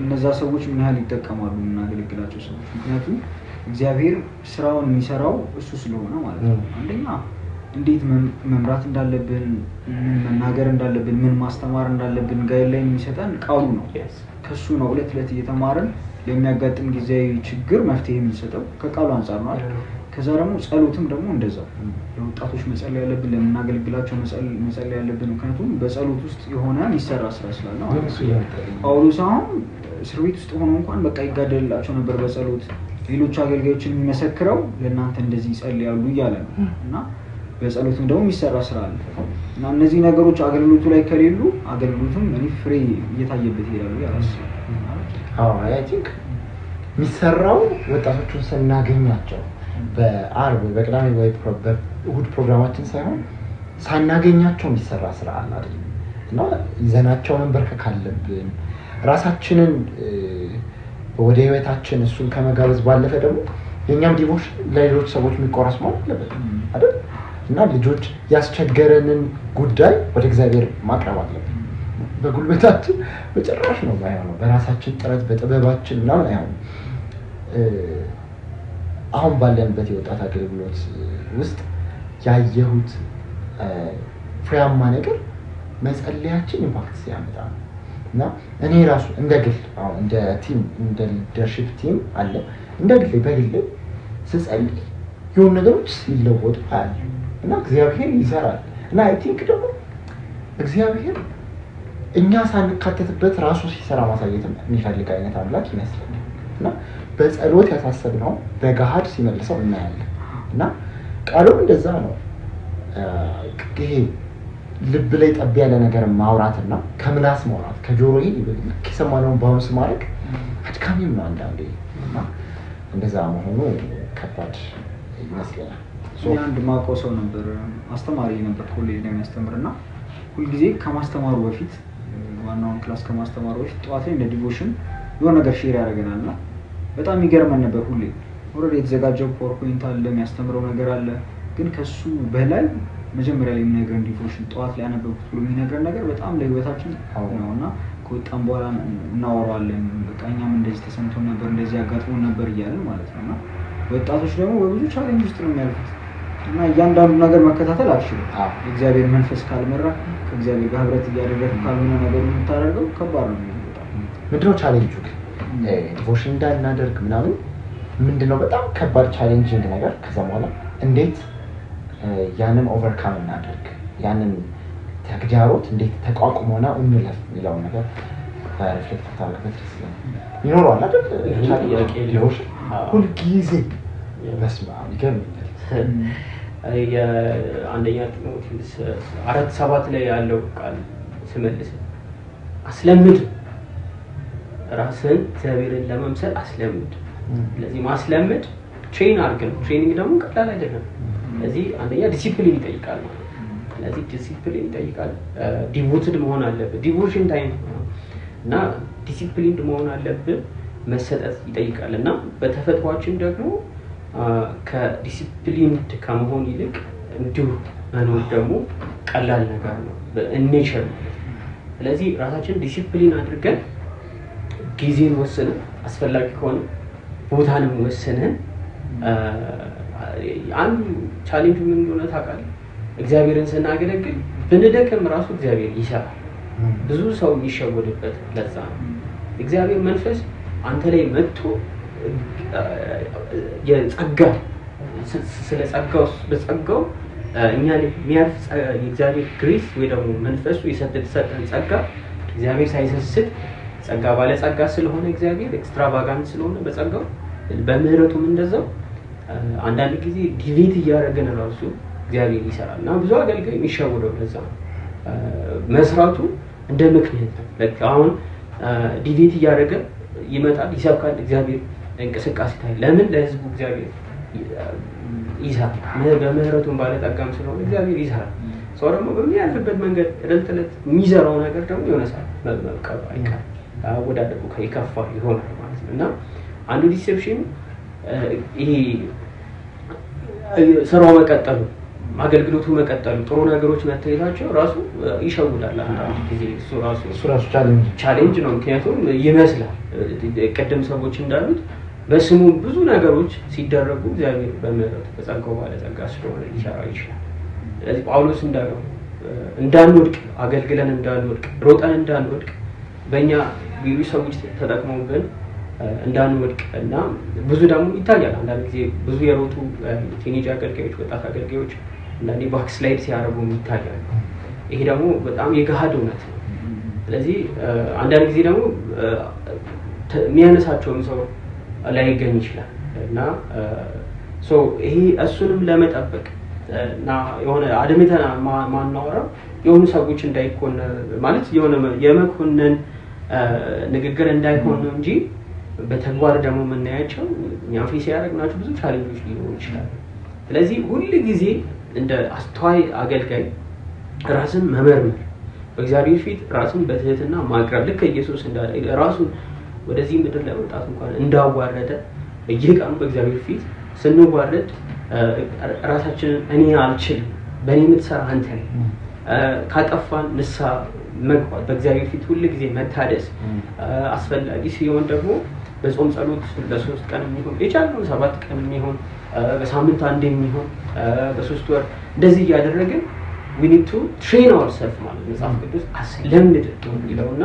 S3: እነዛ ሰዎች ምን ያህል ይጠቀማሉ እናገለግላቸው ሰዎች ምክንያቱም እግዚአብሔር ስራውን የሚሰራው እሱ ስለሆነ ማለት ነው አንደኛ እንዴት መምራት እንዳለብን ምን መናገር እንዳለብን ምን ማስተማር እንዳለብን ጋይድላይን የሚሰጠን ቃሉ ነው ከሱ ነው ዕለት እየተማረን ለሚያጋጥም ጊዜያዊ ችግር መፍትሄ የምንሰጠው ከቃሉ አንፃር ነው ከዛ ደግሞ ጸሎትም ደግሞ እንደዛው ለወጣቶች መጸለይ ያለብን ለምናገለግላቸው መጸለይ ያለብን ምክንያቱም በጸሎት ውስጥ የሆነ የሚሰራ ስራ ስላለ ማለት ነው ጳውሎስ አሁን እስር ቤት ውስጥ ሆኖ እንኳን በቃ ይጋደልላቸው ነበር በጸሎት ሌሎች አገልጋዮችን የሚመሰክረው ለእናንተ እንደዚህ ይጸልያሉ እያለ ነው እና በጸሎትም ደግሞ የሚሰራ ስራ አለ እና እነዚህ ነገሮች አገልግሎቱ ላይ ከሌሉ አገልግሎቱም ፍሬ እየታየበት ይላሉ
S1: አዎ አይ ቲንክ የሚሰራው ወጣቶቹን ስናገኛቸው በአርብ በቅዳሜ ወይ እሑድ ፕሮግራማችን ሳይሆን ሳናገኛቸው የሚሰራ ስራ አለ አይደል እና ይዘናቸው መንበርከክ አለብን ራሳችንን ወደ ህይወታችን እሱን ከመጋበዝ ባለፈ ደግሞ የኛም ዲቮሽን ለሌሎች ሰዎች የሚቆራስ ማለት አለበት አይደል እና ልጆች ያስቸገረንን ጉዳይ ወደ እግዚአብሔር ማቅረብ አለብን በጉልበታችን በጭራሽ ነው ባይሆነው በራሳችን ጥረት በጥበባችን ምናምን አይሆንም። አሁን ባለንበት የወጣት አገልግሎት ውስጥ ያየሁት ፍሬያማ ነገር መጸለያችን ኢምፓክት ሲያመጣ ነው። እና እኔ ራሱ እንደ ግል አሁን እንደ ቲም እንደ ሊደርሺፕ ቲም አለ እንደ ግል በግል ስጸልይ የሆኑ ነገሮች ሲለወጡ አያለሁ እና እግዚአብሔር ይሰራል። እና አይ ቲንክ ደግሞ እግዚአብሔር እኛ ሳንካተትበት ራሱ ሲሰራ ማሳየት የሚፈልግ አይነት አምላክ ይመስለኛል። እና በጸሎት ያሳሰብነው በገሃድ ሲመልሰው እናያለን። እና ቃሉም እንደዛ ነው። ይሄ ልብ ላይ ጠብ ያለ ነገር ማውራትና ከምላስ ማውራት ከጆሮ ከሰማነው ባውንስ ማድረግ አድካሚም ነው አንዳንዴ። እና እንደዛ መሆኑ ከባድ ይመስለኛል።
S3: አንድ ማውቀው ሰው ነበር፣ አስተማሪ ነበር፣ ኮሌጅ ላይ የሚያስተምርና ሁልጊዜ ከማስተማሩ በፊት ዋናውን ክላስ ከማስተማሩ በፊት ጠዋት ላይ እንደ ዲቮሽን የሆነ ነገር ሼር ያደርገናል እና በጣም ይገርመን ነበር። ሁሌ ኦልሬዲ የተዘጋጀው ፓወርፖይንት አለ፣ የሚያስተምረው ነገር አለ። ግን ከሱ በላይ መጀመሪያ ላይ የሚነግረን ዲቮሽን ጠዋት ላይ ያነበብኩት ብሎ የሚነግረን ነገር በጣም ለህይወታችን ነው እና ከወጣን በኋላ እናወራዋለን። በቃ እኛም እንደዚህ ተሰምቶን ነበር፣ እንደዚህ ያጋጥሞን ነበር እያለን ማለት ነው። እና ወጣቶች ደግሞ በብዙ ቻሌንጅ ውስጥ ነው የሚያልፉት እና እያንዳንዱ ነገር መከታተል አልችልም። የእግዚአብሔር መንፈስ ካልመራ ከእግዚአብሔር ጋር ህብረት እያደረግን ካልሆነ ነገሩ የምታደርገው ከባድ ነው የሚወጣው።
S1: ምንድነው ቻሌንጁ? ዲቮሽን እንዳናደርግ ምናምን ምንድነው በጣም ከባድ ቻሌንጂንግ ነገር። ከዛ በኋላ እንዴት ያንን ኦቨርካም እናደርግ፣ ያንን ተግዳሮት እንዴት ተቋቁሞና እንለፍ የሚለው ነገር ሪፍሌክት ታደርግበት ይኖረዋል አይደል? ዲቮሽን ሁልጊዜ በስመ አብ ይገርምኛል።
S2: የአንደኛ ጢሞቴዎስ 4:7 ላይ ያለው ቃል ስመልስ አስለምድ፣ ራስን እግዚአብሔርን ለመምሰል አስለምድ። ስለዚህ ማስለምድ ትሬን አድርግ ነው። ትሬኒንግ ደግሞ ቀላል አይደለም። ስለዚህ አንደኛ ዲሲፕሊን ይጠይቃል ማለት ነው። ስለዚህ ዲሲፕሊን ይጠይቃል። ዲቮትድ መሆን አለብህ። ዲቮሽን ታይም እና ዲሲፕሊን መሆን አለብህ። መሰጠት ይጠይቃል እና በተፈጥሯችን ደግሞ ከዲሲፕሊንድ ከመሆን ይልቅ እንዲሁ መኖር ደግሞ ቀላል ነገር ነው በኔቸር። ስለዚህ ራሳችን ዲሲፕሊን አድርገን ጊዜን ወስነን አስፈላጊ ከሆነ ቦታንም ወስነን አንዱ ቻሌንጅ ምን እንደሆነ ታውቃለህ? እግዚአብሔርን ስናገለግል ብንደክም ራሱ እግዚአብሔር ይሰራል። ብዙ ሰው የሚሸወድበት ለዛ ነው። እግዚአብሔር መንፈስ አንተ ላይ መጥቶ የጸጋ ስለ ጸጋው በጸጋው እኛ ላይ የሚያርፍ የእግዚአብሔር ግሬስ ወይ ደግሞ መንፈሱ የሰጠን ጸጋ እግዚአብሔር ሳይሰስት ጸጋ ባለ ጸጋ ስለሆነ እግዚአብሔር ኤክስትራቫጋንት ስለሆነ በጸጋው በምህረቱም እንደዛው አንዳንድ ጊዜ ዲቪት እያደረገን ራሱ እግዚአብሔር ይሰራል እና ብዙ አገልጋይ የሚሸወደው ለዛ መስራቱ እንደ ምክንያት ነው። አሁን ዲቪት እያደረገ ይመጣል፣ ይሰብካል። እግዚአብሔር እንቅስቃሴ ታይ ለምን ለህዝቡ እግዚአብሔር ይሰራል። በምህረቱን ባለጠጋም ስለሆነ እግዚአብሔር ይሰራል። ሰው ደግሞ በሚያልፍበት መንገድ ዕለት ዕለት የሚዘራው ነገር ደግሞ የሆነ ሰዓት መብቀሉ አይቀርም፣ ወዳደቁ ከይከፋ ይሆናል ማለት ነው። እና አንዱ ዲሴፕሽን ይሄ ስራው መቀጠሉ፣ አገልግሎቱ መቀጠሉ፣ ጥሩ ነገሮች መታየታቸው ራሱ ይሸውዳል። አንዳንድ ጊዜ እሱ ራሱ ቻሌንጅ ነው። ምክንያቱም ይመስላል ቅድም ሰዎች እንዳሉት በስሙ ብዙ ነገሮች ሲደረጉ እግዚአብሔር በምህረቱ በጸጋው ባለጸጋ ስለሆነ ሊሰራ ይችላል። ስለዚህ ጳውሎስ እንዳለው እንዳንወድቅ፣ አገልግለን እንዳንወድቅ፣ ሮጠን እንዳንወድቅ በእኛ ብዙ ሰዎች ተጠቅመውብን እንዳንወድቅ እና ብዙ ደግሞ ይታያል። አንዳንድ ጊዜ ብዙ የሮጡ ቲኔጅ አገልጋዮች፣ ወጣት አገልጋዮች አንዳንዴ ባክስላይድ ሲያደርጉ ይታያል። ይሄ ደግሞ በጣም የገሃድ እውነት ነው። ስለዚህ አንዳንድ ጊዜ ደግሞ የሚያነሳቸውም ሰው ላይገኝ ይችላል እና ይሄ እሱንም ለመጠበቅ እና የሆነ አድምተን ማናወራው የሆኑ ሰዎች እንዳይኮን ማለት የሆነ የመኮንን ንግግር እንዳይሆን ነው እንጂ በተግባር ደግሞ የምናያቸው እኛም ፌስ ያደረግናቸው ብዙ ቻሌንጆች ሊኖሩ ይችላሉ። ስለዚህ ሁል ጊዜ እንደ አስተዋይ አገልጋይ ራስን መመርመር፣ በእግዚአብሔር ፊት ራስን በትህትና ማቅረብ፣ ልክ ኢየሱስ እንዳለ ራሱን ወደዚህ ምድር ለመምጣት እንኳን እንዳዋረደ በየቀኑ በእግዚአብሔር ፊት ስንዋረድ ራሳችንን እኔ አልችልም፣ በእኔ የምትሰራ አንተ ነህ፣ ካጠፋን ንስሐ መግባት በእግዚአብሔር ፊት ሁሉ ጊዜ መታደስ አስፈላጊ ሲሆን ደግሞ በጾም ጸሎት ለ3 ቀን የሚሆን የቻልነው 7 ቀን የሚሆን በሳምንት አንድ የሚሆን በ3 ወር እንደዚህ እያደረግን we need to train ourselves ማለት መጽሐፍ ቅዱስ አስለምድ ይለውና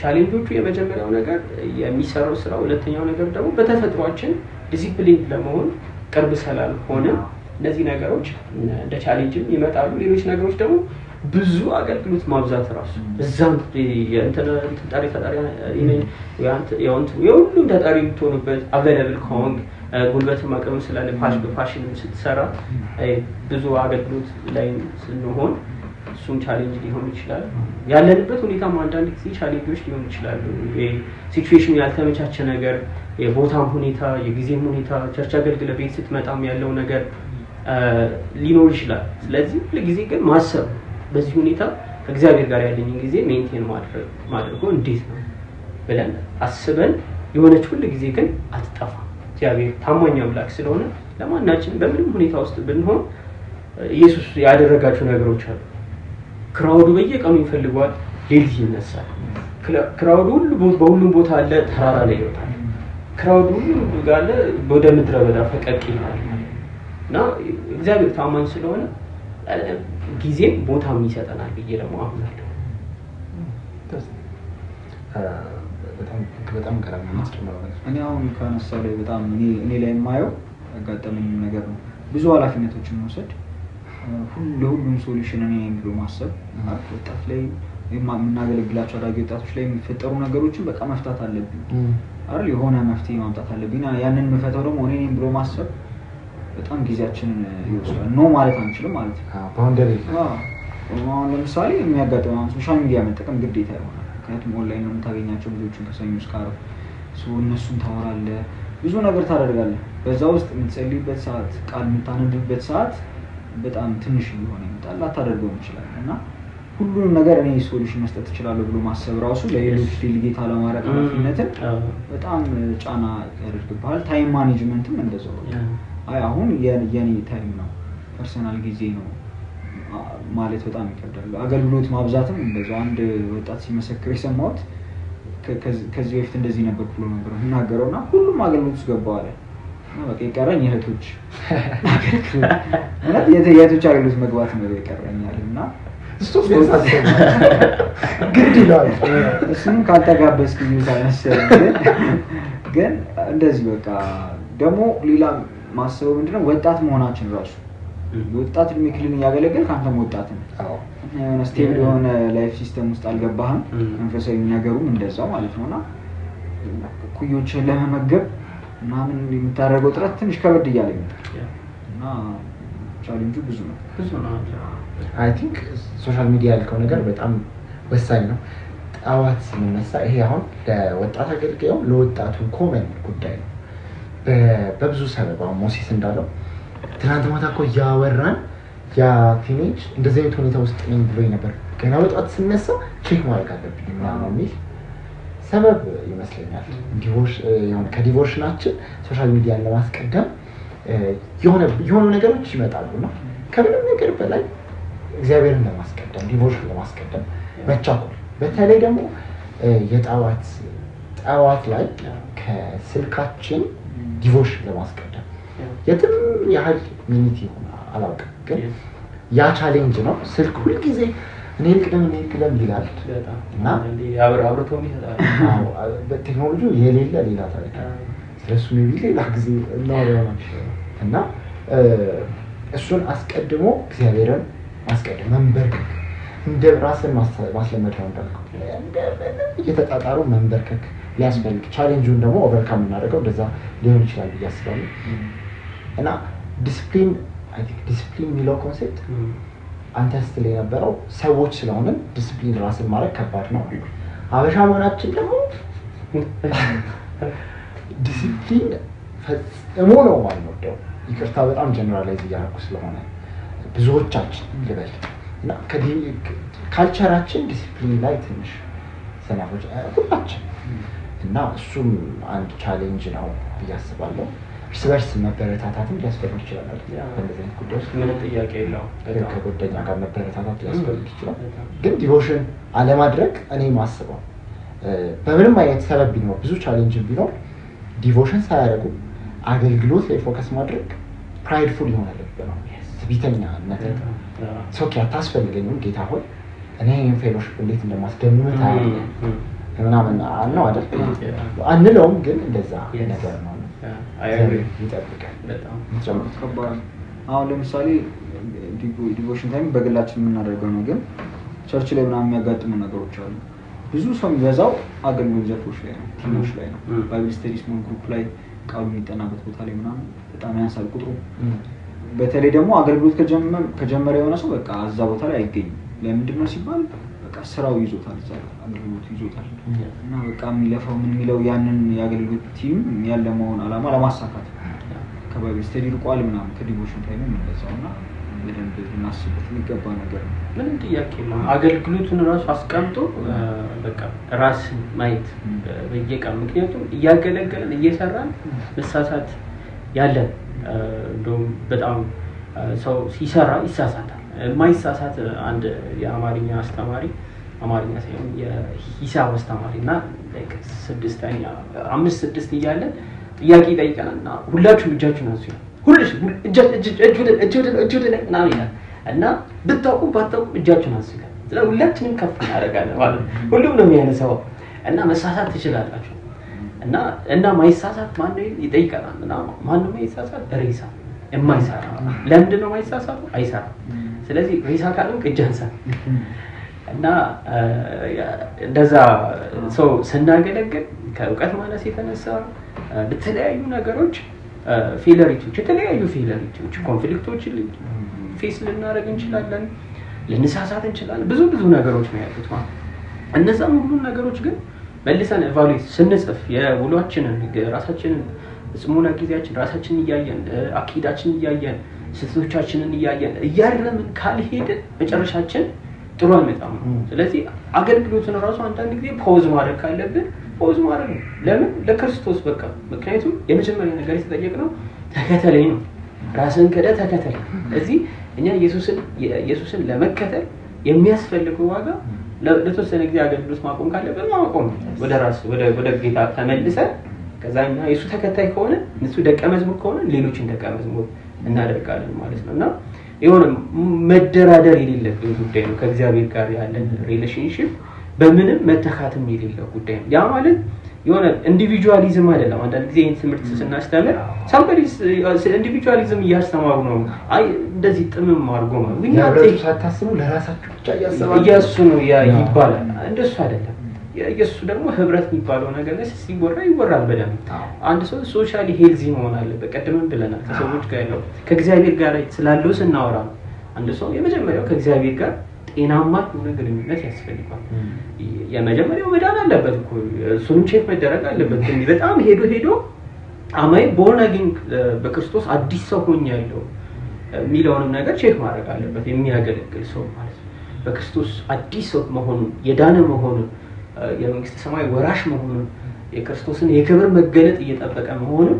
S2: ቻሌንጆቹ የመጀመሪያው ነገር የሚሰራው ስራ ሁለተኛው ነገር ደግሞ በተፈጥሯችን ዲሲፕሊን ለመሆን ቅርብ ስላልሆነ እነዚህ ነገሮች እንደ ቻሌንጅም ይመጣሉ ሌሎች ነገሮች ደግሞ ብዙ አገልግሎት ማብዛት ራሱ እዛም ተጣሪ የሁሉም ተጣሪ የምትሆኑበት አቬለብል ከሆንክ ጉልበትም አቅም ስላለ ፋሽንም ስትሰራ ብዙ አገልግሎት ላይ ስንሆን እሱም ቻሌንጅ ሊሆን ይችላል ያለንበት ሁኔታም አንዳንድ ጊዜ ቻሌንጆች ሊሆን ይችላሉ ሲቹዌሽን ያልተመቻቸ ነገር የቦታም ሁኔታ የጊዜም ሁኔታ ቸርች አገልግለ ቤት ስትመጣም ያለው ነገር ሊኖር ይችላል ስለዚህ ለጊዜ ግን ማሰብ በዚህ ሁኔታ ከእግዚአብሔር ጋር ያለኝን ጊዜ ሜንቴን ማድረግ እንዴት ነው ብለን አስበን የሆነች ሁሉ ጊዜ ግን አትጠፋ እግዚአብሔር ታማኝ አምላክ ስለሆነ ለማናችን በምንም ሁኔታ ውስጥ ብንሆን ኢየሱስ ያደረጋቸው ነገሮች አሉ ክራውዱ በየቀኑ ይፈልጓል ሌሊት ይነሳል ክራውዱ ሁሉ በሁሉም ቦታ አለ ተራራ ላይ ይወጣል ክራውዱ ሁሉ ጋር አለ ወደ ምድረ በዳ ፈቀቅ ይላል እና እግዚአብሔር ታማኝ ስለሆነ ጊዜም ቦታም ይሰጠናል ብዬ ደግሞ አምናለሁ
S1: በጣም ገራሚ ነው
S3: እኔ አሁን ካነሳው ላይ በጣም እኔ ላይ የማየው አጋጠመኝ ነገር ነው ብዙ ኃላፊነቶችን መውሰድ ሁሉም ሶሉሽን እኔ ብሎ ማሰብ ወጣት ላይ የምናገለግላቸው አዳጊ ወጣቶች ላይ የሚፈጠሩ ነገሮችን በቃ መፍታት አለብኝ አይደል የሆነ መፍትሄ ማምጣት አለብኝ ያንን መፈታው ደግሞ እኔ ብሎ ማሰብ በጣም ጊዜያችንን ይወስዳል ነው ማለት አንችልም ማለት ነው
S1: ባውንደሪ
S3: አሁን ለምሳሌ የሚያጋጥመው ሶሻል ሚዲያ መጠቀም ግዴታ ይሆናል ምክንያቱም ኦንላይን ነው የምታገኛቸው ብዙዎችን ከሰኞ እስከ ዓርብ እነሱን ታወራለህ ብዙ ነገር ታደርጋለህ በዛ ውስጥ የምትጸልይበት ሰዓት ቃል የምታነብበት ሰዓት በጣም ትንሽ ሊሆን ይመጣል አታደርገውም ይችላል እና ሁሉንም ነገር እኔ ሶሉሽን መስጠት እችላለሁ ብሎ ማሰብ ራሱ ለሌሎች ዴሊጌት አለማድረግ ኃላፊነትን በጣም ጫና ያደርግብሃል ታይም ማኔጅመንትም እንደዛው አሁን የኔ ታይም ነው ፐርሰናል ጊዜ ነው ማለት በጣም ይከብዳል አገልግሎት ማብዛትም እንደዛው አንድ ወጣት ሲመሰክር የሰማሁት ከዚህ በፊት እንደዚህ ነበር ብሎ ነበር እናገረውና ሁሉም አገልግሎት ውስጥ ገባው አለ እና በቃ ይቀረኝ የእህቶች የእህቶች አገልግሎት መግባት ነው ይቀረኛልና
S1: እሱ ግድ ይላል
S3: እሱን ካልተጋበዝክ ይታነሳል ግን እንደዚህ በቃ ደግሞ ሌላ ማሰበው ምንድነው ወጣት መሆናችን ራሱ ወጣት እድሜ ክልል ያገለግል ካንተም ወጣት ነው የሆነ ስቴብል የሆነ ላይፍ ሲስተም ውስጥ አልገባህም መንፈሳዊ ነገሩም እንደዛው ማለት ነውና ኩዮችን ለመመገብ ምናምን የምታደርገው ጥረት ትንሽ ከበድ እያለ ይመጣል እና ቻሌንጁ ብዙ ነው
S1: አይ ቲንክ ሶሻል ሚዲያ ያልከው ነገር በጣም ወሳኝ ነው ጣዋት ስንነሳ ይሄ አሁን ለወጣት አገልጋዩ ለወጣቱ ኮመን ጉዳይ ነው በብዙ ሰበብ አሁን ሞሲስ እንዳለው ትናንት ማታ እኮ ያወራን ያ ቲኔጅ እንደዚህ አይነት ሁኔታ ውስጥ ነኝ ብሎኝ ነበር ገና ወጣት ስነሳ ቼክ ማድረግ አለብኝ ምናምን የሚል ሰበብ ይመስለኛል ከዲቮርሽናችን ሶሻል ሚዲያን ለማስቀደም የሆኑ ነገሮች ይመጣሉና ከምንም ነገር በላይ እግዚአብሔርን ለማስቀደም ዲቮርሽን ለማስቀደም መቻኮል በተለይ ደግሞ የጣዋት ላይ ከስልካችን ዲቮርሽን ለማስቀደም የትም ያህል ሚኒቲ ሆነ አላውቅም ግን ያ ቻሌንጅ ነው ስልክ ሁሉ ጊዜ እኔ ልቅደም ይላል እና
S2: አብረው ይሰጣል
S1: በቴክኖሎጂ የሌለ ሌላ ታሪክ ስለሱ ሌላ ጊዜ እናወራለን እና እሱን አስቀድሞ እግዚአብሔርን ማስቀደም መንበርከክ እንደ ራስን ማስለመድ ነው እንዳልከው እየተጣጣሩ መንበርከክ ሊያስፈልግ ቻሌንጁን ደግሞ ኦቨርካም እናደርገው እንደዛ ሊሆን ይችላል ብዬ አስባለሁ እና ዲስፕሊን የሚለው ኮንሴፕት አንተ ስትል የነበረው ሰዎች ስለሆነ ዲስፕሊን ራስን ማድረግ ከባድ ነው አበሻ መሆናችን ደግሞ ዲስፕሊን ፈጽሞ ነው የማንወደው ይቅርታ በጣም ጀነራላይዝ እያደረኩ ስለሆነ ብዙዎቻችን ልበል እና ካልቸራችን ዲስፕሊን ላይ ትንሽ ሰናፎች ሁላችን እና እሱም አንድ ቻሌንጅ ነው ብዬ አስባለሁ እርስ በርስ መበረታታትም ሊያስፈልግ ይችላል አይደል? በእንደዚህ አይነት ጉዳዮች
S2: ምንም ጥያቄ የለውም።
S1: ከጓደኛ ጋር መበረታታት ሊያስፈልግ ይችላል። ግን ዲቮሽን አለማድረግ እኔ ማስበው በምንም አይነት ሰበብ ቢኖር ብዙ ቻሌንጅ ቢኖር ዲቮሽን ሳያደርጉ አገልግሎት ላይ ፎከስ ማድረግ ፕራይድፉል ይሆናል ነው። ትዕቢተኛነት ሶኪ አታስፈልገኝም ጌታ ሆይ እኔ ይህን ፌሎሺፕ እንዴት እንደማስደምምህ ታያለህ ምናምን ነው አይደል? አንለውም ግን እንደዛ ነገር ነው። ይጠብቃል በጣም
S3: ከባድ። አሁን ለምሳሌ ዲቮሽን ታይም በግላችን የምናደርገው ነው፣ ግን ቸርች ላይ ምናምን የሚያጋጥሙ ነገሮች አሉ። ብዙ ሰው የሚበዛው አገልግሎት ዘርፎች ላይ ነው፣ ቲሞች ላይ ነው። ባይብል ስተዲ ስሞል ግሩፕ ላይ ቃሉ የሚጠናበት ቦታ ላይ ምናምን በጣም ያንሳል ቁጥሩ። በተለይ ደግሞ አገልግሎት ከጀመረ የሆነ ሰው በቃ እዛ ቦታ ላይ አይገኝም። ለምንድን ነው ሲባል በቃ ስራው ይዞታል፣ እዛ አገልግሎቱ ይዞታል እና በቃ የሚለፋው ምን የሚለው ያንን የአገልግሎት ቲም ያለመሆን አላማ ለማሳካት ከባይብል ስተዲ ርቋል ምናምን ከዲቮሽን ታይም የሚበዛውና በደንብ ልናስብበት የሚገባ ነገር ነው።
S2: ምንም ጥያቄ የለውም። አገልግሎቱን ራሱ አስቀምጦ በቃ ራስን ማየት በየቀኑ ምክንያቱም እያገለገለን እየሰራን መሳሳት ያለን እንደውም በጣም ሰው ሲሰራ ይሳሳታል። የማይሳሳት አንድ የአማርኛ አስተማሪ አማርኛ ሳይሆን የሂሳብ አስተማሪ እና አምስት ስድስት እያለን ጥያቄ ይጠይቀናል እና ሁላችሁም እጃችሁን አንሱ ሁላችሁም እጅ ወደ ላይ ምናምን ይላል እና ብታውቁም ባታውቁም እጃችሁን አንሱ ይላል። ስለዚህ ሁላችንም ከፍ እናደርጋለን ማለት ነው። ሁሉም ነው የሚያነሳው እና መሳሳት ትችላላችሁ እና ማይሳሳት ማነው ይጠይቀናል እና ማነው ማይሳሳት? ሬሳ የማይሰራ ለምንድን ነው ማይሳሳቱ? አይሰራም። ስለዚህ ሬሳ ካለም እጅ አንሳ እና እንደዛ ሰው ስናገለግል ከእውቀት ማነስ የተነሳ በተለያዩ ነገሮች ፌለሪቲዎች የተለያዩ ፌለሪቲዎች ኮንፍሊክቶችን ፌስ ልናደርግ እንችላለን፣ ልንሳሳት እንችላለን። ብዙ ነገሮች ነው ያሉት ማለት እነዛም ሁሉ ነገሮች ግን መልሰን ኤቫሉዌት ስንጽፍ የውሏችንን ራሳችንን ጽሙና ጊዜያችን ራሳችንን እያየን አኪዳችንን እያየን ስህተቶቻችንን እያየን እያረምን ካልሄድን መጨረሻችን ጥሩ አይመጣም። ስለዚህ አገልግሎትን ራሱ አንዳንድ ጊዜ ፖዝ ማድረግ ካለብን ፖዝ ማድረግ ነው። ለምን? ለክርስቶስ በቃ ምክንያቱም የመጀመሪያ ነገር የተጠየቅነው ተከተለኝ ነው። ራስን ክደህ ተከተለኝ። እዚህ እኛ ኢየሱስን ለመከተል የሚያስፈልገው ዋጋ ለተወሰነ ጊዜ አገልግሎት ማቆም ካለብን ማቆም ወደ ራስ ወደ ጌታ ተመልሰን ከዛኛ ኢየሱስ ተከታይ ከሆነ እሱ ደቀ መዝሙር ከሆነ ሌሎችን ደቀ መዝሙር እናደርጋለን ማለት ነው። እና የሆነ መደራደር የሌለብን ጉዳይ ነው። ከእግዚአብሔር ጋር ያለን ሪሌሽንሺፕ በምንም መተካትም የሌለው ጉዳይ ነው። ያ ማለት የሆነ ኢንዲቪጁዋሊዝም አይደለም። አንዳንድ ጊዜ ይህን ትምህርት ስናስተምር ሳምበሪስ ኢንዲቪጁዋሊዝም እያስተማሩ ነው። አይ እንደዚህ ጥምም አድርጎ ነው
S1: ለህብረቱ ሳታስቡ ለራሳችሁ ብቻ
S2: እያሱ ነው ይባላል። እንደሱ አይደለም። የሱ ደግሞ ህብረት የሚባለው ነገር ላይ ሲወራ ይወራል በደንብ። አንድ ሰው ሶሻሊ ሄልዚ መሆን አለበት። ቀደምም ብለናል። ከሰዎች ጋር ያለው ከእግዚአብሔር ጋር ስላለው ስናወራ አንድ ሰው የመጀመሪያው ከእግዚአብሔር ጋር ጤናማ የሆነ ግንኙነት ያስፈልጋል። የመጀመሪያው መዳን አለበት እኮ እሱንም ቼክ መደረግ አለበት። በጣም ሄዶ አማይ ቦርን አጌን በክርስቶስ አዲስ ሰው ሆኛለሁ የሚለውንም ነገር ቼክ ማድረግ አለበት። የሚያገለግል ሰው ማለት ነው በክርስቶስ አዲስ ሰው መሆኑን የዳነ መሆኑን የመንግስት ሰማይ ወራሽ መሆኑን የክርስቶስን የክብር መገለጥ እየጠበቀ መሆኑን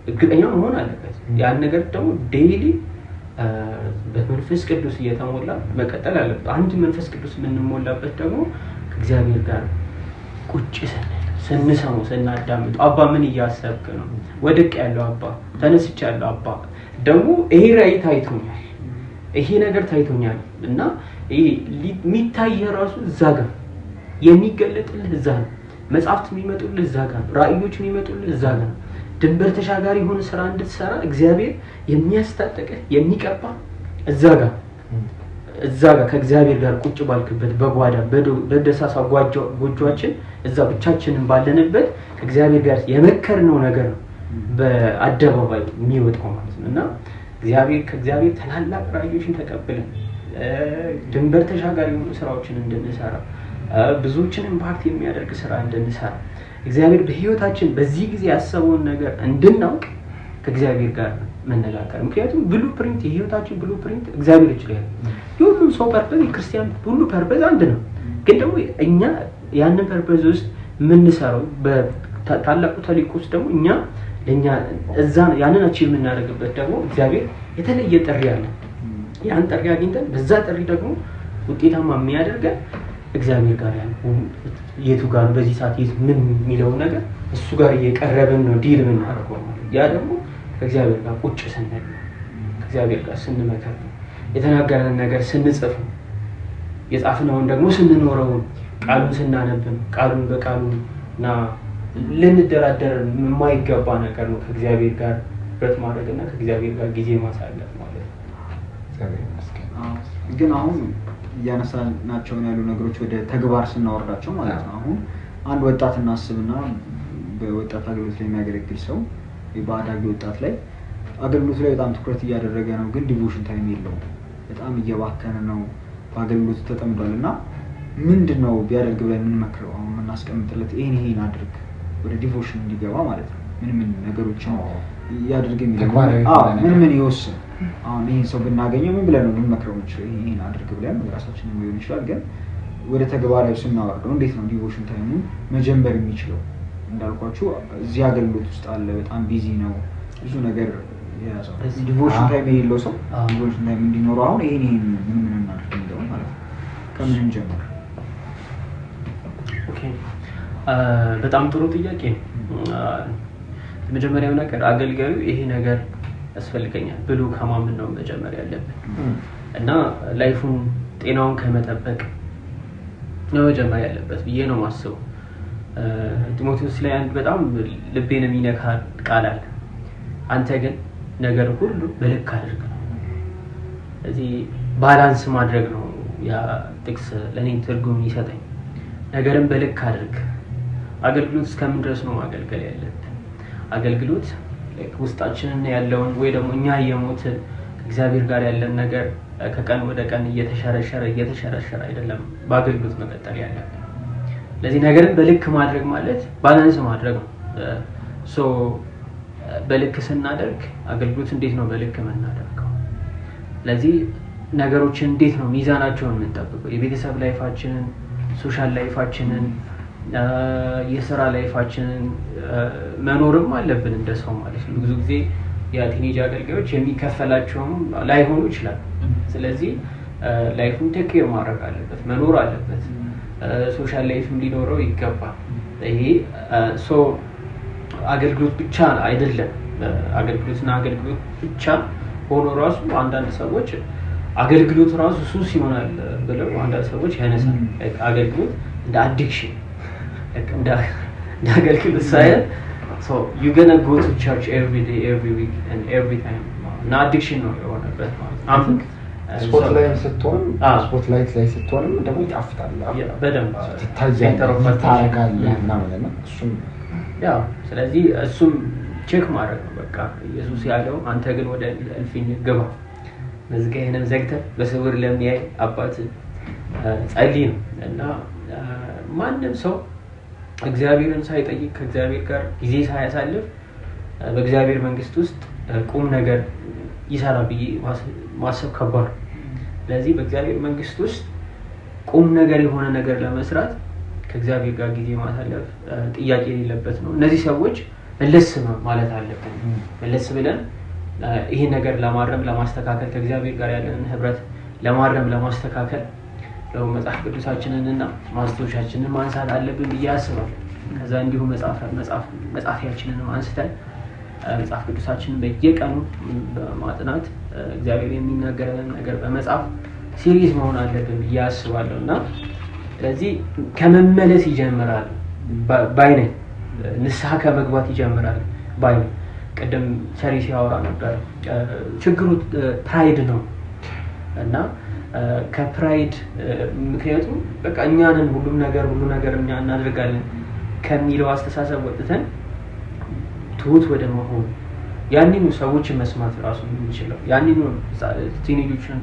S2: እርግጠኛ መሆን አለበት። ያን ነገር ደግሞ ዴይሊ በመንፈስ ቅዱስ እየተሞላ መቀጠል አለበት። አንድ መንፈስ ቅዱስ የምንሞላበት ደግሞ ከእግዚአብሔር ጋር ቁጭ ስንሰማው ስናዳምጥ አባ ምን እያሰብክ ነው? ወድቅ ያለው አባ ተነስቻለሁ አባ ደግሞ ይሄ ራእይ ታይቶኛል፣ ይሄ ነገር ታይቶኛል እና ይሄ የሚታይ ራሱ እዛ ጋር የሚገለጥልህ እዛ ነው። መጽሐፍት የሚመጡልህ እዛ ጋር ነው። ራእዮች የሚመጡልህ እዛ ጋር ነው። ድንበር ተሻጋሪ የሆነ ስራ እንድትሰራ እግዚአብሔር የሚያስታጥቅህ የሚቀባ እዛ ጋር ከእግዚአብሔር ጋር ቁጭ ባልክበት በጓዳ በደሳሳ ጎጆአችን እዛ ብቻችንን ባለንበት ከእግዚአብሔር ጋር የመከርነው ነገር ነው በአደባባይ የሚወጣው ማለት ነው። እና ከእግዚአብሔር ታላላቅ ራእዮችን ተቀብለን ድንበር ተሻጋሪ የሆኑ ስራዎችን እንድንሰራ ብዙዎችን ኢምፓክት የሚያደርግ ስራ እንድንሰራ እግዚአብሔር በህይወታችን በዚህ ጊዜ ያሰበውን ነገር እንድናውቅ ከእግዚአብሔር ጋር መነጋገር። ምክንያቱም ብሉፕሪንት የህይወታችን ብሉፕሪንት እግዚአብሔር ይችላል። የሁሉም ሰው ፐርፐዝ የክርስቲያን ሁሉ ፐርፐዝ አንድ ነው። ግን ደግሞ እኛ ያንን ፐርፐዝ ውስጥ የምንሰራው በታላቁ ተልእኮ ውስጥ ደግሞ እኛ ለኛ እዛ ያንን አቺቭ የምናደርግበት ደግሞ እግዚአብሔር የተለየ ጥሪ አለ። ያን ጥሪ አግኝተን በዛ ጥሪ ደግሞ ውጤታማ የሚያደርገን እግዚአብሔር ጋር ያለው የቱ ጋር በዚህ ሰዓት ምን የሚለው ነገር እሱ ጋር እየቀረብን ነው ዲል የምናደርገው። ያ ደግሞ ከእግዚአብሔር ጋር ቁጭ ስንል ከእግዚአብሔር ጋር ስንመከር የተናገረን ነገር ስንጽፍ የጻፍነውን ደግሞ ስንኖረው ቃሉን ስናነብ ቃሉን በቃሉና ልንደራደር የማይገባ ነገር ነው ከእግዚአብሔር ጋር ብረት ማድረግና ከእግዚአብሔር ጋር ጊዜ ማሳለፍ ማለት ነው።
S1: እግዚአብሔር ይመስገን።
S3: ግን አሁን እያነሳናቸው ያሉ ነገሮች ወደ ተግባር ስናወርዳቸው ማለት ነው። አሁን አንድ ወጣት እናስብና በወጣት አገልግሎት ላይ የሚያገለግል ሰው በአዳጊ ወጣት ላይ አገልግሎት ላይ በጣም ትኩረት እያደረገ ነው፣ ግን ዲቮሽን ታይም የለውም። በጣም እየባከነ ነው፣ በአገልግሎቱ ተጠምዷል። እና ምንድነው ቢያደርግ ብለን የምንመክረው? አሁን የምናስቀምጥለት ይሄን አድርግ ወደ ዲቮሽን እንዲገባ ማለት ነው። ምን ነገሮችን ያድርግ የሚለው ምን ይወስን? አሁን ይሄን ሰው ብናገኘው ምን ብለን ነው የምንመክረው? ይሄን አድርግ ብለን ራሳችንን ሊሆን ይችላል፣ ግን ወደ ተግባራዊ ስናወርደው እንዴት ነው ዲቮሽን ታይሙን መጀመር የሚችለው? እንዳልኳችሁ እዚህ አገልግሎት ውስጥ አለ፣ በጣም ቢዚ ነው፣ ብዙ ነገር የያዘው። ዲቮሽን ታይም የሌለው ሰው ዲቮሽን ታይም እንዲኖረው አሁን ይሄን ምን እናድርግ የሚለው ማለት ነው። ከምን እንጀምር?
S2: ኦኬ፣ በጣም ጥሩ ጥያቄ ነው። የመጀመሪያው ነገር አገልጋዩ ይሄ ነገር ያስፈልገኛል ብሎ ከማመን ነው መጀመሪያ ያለብን እና ላይፉን ጤናውን ከመጠበቅ ነው መጀመሪያ ያለበት ብዬ ነው ማስበው። ጢሞቴዎስ ላይ አንድ በጣም ልቤን የሚነካ ቃል አለ። አንተ ግን ነገር ሁሉ በልክ አድርግ ነው። ስለዚህ ባላንስ ማድረግ ነው ያ ጥቅስ ለኔ ትርጉም ይሰጠኝ። ነገርን በልክ አድርግ። አገልግሎት እስከምን ድረስ ነው ማገልገል ያለብን? አገልግሎት ውስጣችንን ያለውን ወይ ደግሞ እኛ የሞትን ከእግዚአብሔር ጋር ያለን ነገር ከቀን ወደ ቀን እየተሸረሸረ አይደለም በአገልግሎት መቀጠል ያለብን። ለዚህ ነገርን በልክ ማድረግ ማለት ባላንስ ማድረግ ነው። ሶ በልክ ስናደርግ አገልግሎት እንዴት ነው በልክ የምናደርገው? ለዚህ ነገሮችን እንዴት ነው ሚዛናቸውን የምንጠብቀው? የቤተሰብ ላይፋችንን፣ ሶሻል ላይፋችንን፣ የስራ ላይፋችንን መኖርም አለብን እንደ ሰው ማለት ነው። ብዙ ጊዜ የቲኔጅ አገልጋዮች የሚከፈላቸውም ላይሆኑ ይችላል። ስለዚህ ላይፉን ቴክ ኬር ማድረግ አለበት፣ መኖር አለበት። ሶሻል ላይፍም ሊኖረው ይገባል። ይሄ አገልግሎት ብቻ አይደለም። አገልግሎትና አገልግሎት ብቻ ሆኖ ራሱ አንዳንድ ሰዎች አገልግሎት ራሱ ሱስ ይሆናል ብለው አንዳንድ ሰዎች ያነሳል። አገልግሎት እንደ አዲክሽን እንደ አገልግሎት ሳይሆን you gonna go to church every day, every week and every time እና አዲክሽን ነው የሆነበት ማለት ነው።
S1: ስፖትላይት ስትሆን ስፖትላይት ላይ ስትሆንም ደግሞ ይጣፍጣል
S2: በደንብ
S1: ታረጋለህ ምናምን ነው እሱም
S2: ያው። ስለዚህ እሱም ቼክ ማድረግ ነው በቃ ኢየሱስ ያለው አንተ ግን ወደ እልፍኝ ግባ መዝጊያህንም ዘግተህ በስውር ለሚያይ አባት ጸልይ ነው። እና ማንም ሰው እግዚአብሔርን ሳይጠይቅ ከእግዚአብሔር ጋር ጊዜ ሳያሳልፍ በእግዚአብሔር መንግስት ውስጥ ቁም ነገር ይሰራ ብዬ ማሰብ ከባድ። ስለዚህ በእግዚአብሔር መንግስት ውስጥ ቁም ነገር የሆነ ነገር ለመስራት ከእግዚአብሔር ጋር ጊዜ ማሳለፍ ጥያቄ የሌለበት ነው። እነዚህ ሰዎች መለስ ማለት አለብን። መለስ ብለን ይሄን ነገር ለማረም ለማስተካከል ከእግዚአብሔር ጋር ያለንን ህብረት ለማረም ለማስተካከል መጽሐፍ ቅዱሳችንንና ማስታወሻችንን ማንሳት አለብን ብዬ አስባለሁ። ከዛ እንዲሁ መጽሐፊያችንን አንስተን መጽሐፍ ቅዱሳችንን በየቀኑ በማጥናት እግዚአብሔር የሚናገረንን ነገር በመጽሐፍ ሲሪየስ መሆን አለብን ብዬ አስባለሁ። እና ስለዚህ ከመመለስ ይጀምራል ባይነኝ፣ ንስሐ ከመግባት ይጀምራል ባይነኝ። ቅድም ሰሪ ሲያወራ ነበር። ችግሩ ፕራይድ ነው እና ከፕራይድ ምክንያቱም በቃ እኛንን ሁሉ ነገር እኛ እናደርጋለን ከሚለው አስተሳሰብ ወጥተን ትሁት ወደ መሆን ያንኑ ሰዎችን መስማት ራሱ የምንችለው ያንኑ ቲኔጆችን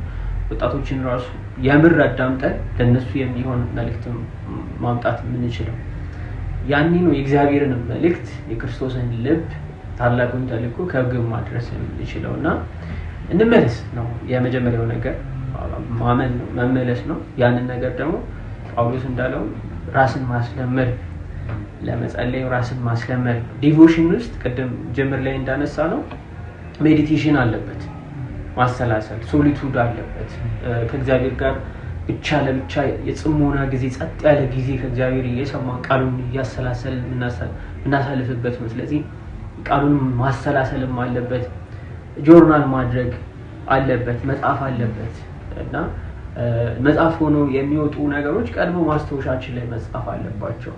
S2: ወጣቶችን ራሱ የምር አዳምጠን ለነሱ የሚሆን መልእክት ማምጣት የምንችለው ያንኑ የእግዚአብሔርን መልእክት የክርስቶስን ልብ ታላቁን ተልእኮ ከግብ ማድረስ የምንችለው እና እንመለስ ነው የመጀመሪያው ነገር። መመለስ ነው። ያንን ነገር ደግሞ ጳውሎስ እንዳለው ራስን ማስለመድ ለመጸለይ ራስን ማስለመድ ዲቮሽን ውስጥ ቅድም ጀምር ላይ እንዳነሳ ነው ሜዲቴሽን አለበት ማሰላሰል ሶሊቱድ አለበት ከእግዚአብሔር ጋር ብቻ ለብቻ የጽሞና ጊዜ ጸጥ ያለ ጊዜ ከእግዚአብሔር እየሰማን ቃሉን እያሰላሰል እናሳልፍበት ነው ስለዚህ ቃሉን ማሰላሰልም አለበት ጆርናል ማድረግ አለበት መጻፍ አለበት እና መጻፍ ሆኖ የሚወጡ ነገሮች ቀድሞ ማስተዋሻችን ላይ መጻፍ አለባቸው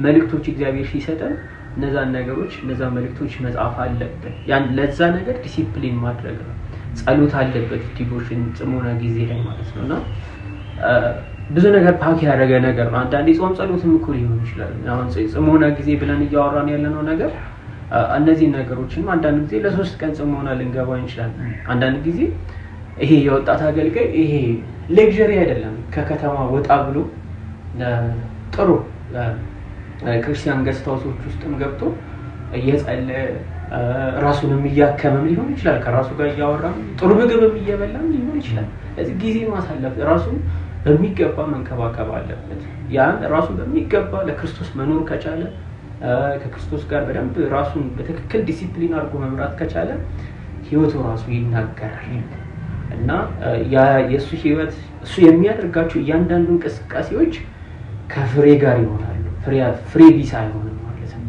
S2: መልእክቶች እግዚአብሔር ሲሰጠን እነዛን ነገሮች እነዛ መልእክቶች መጻፍ አለበት ያን ለዛ ነገር ዲሲፕሊን ማድረግ ነው ጸሎት አለበት ዲቮሽን ጽሞና ጊዜ ላይ ማለት ነውና ብዙ ነገር ፓክ ያደረገ ነገር ነው አንዳንዴ ጾም ጸሎትም እኮ ሊሆን ይችላል አሁን ጽሞና ጊዜ ብለን እያወራን ያለነው ነገር እነዚህ ነገሮችን አንዳንድ ጊዜ ለ3 ቀን ጽሞና ልንገባ እንችላለን አንዳንድ ጊዜ ይሄ የወጣት አገልጋይ ይሄ ሌክዠሪ አይደለም ከከተማ ወጣ ብሎ ጥሩ ክርስቲያን ገስታውሶች ውስጥም ገብቶ እየጸለየ ራሱንም እያከመም ሊሆን ይችላል ከራሱ ጋር እያወራም ጥሩ ምግብም እየበላም ሊሆን ይችላል ስለዚህ ጊዜ ማሳለፍ ራሱን በሚገባ መንከባከብ አለበት ያን ራሱን በሚገባ ለክርስቶስ መኖር ከቻለ ከክርስቶስ ጋር በደንብ ራሱን በትክክል ዲሲፕሊን አድርጎ መምራት ከቻለ ህይወቱ ራሱ ይናገራል እና የሱ ህይወት እሱ የሚያደርጋቸው እያንዳንዱ እንቅስቃሴዎች ከፍሬ ጋር ይሆናሉ ፍሬ ቢስ አይሆንም ማለት ነው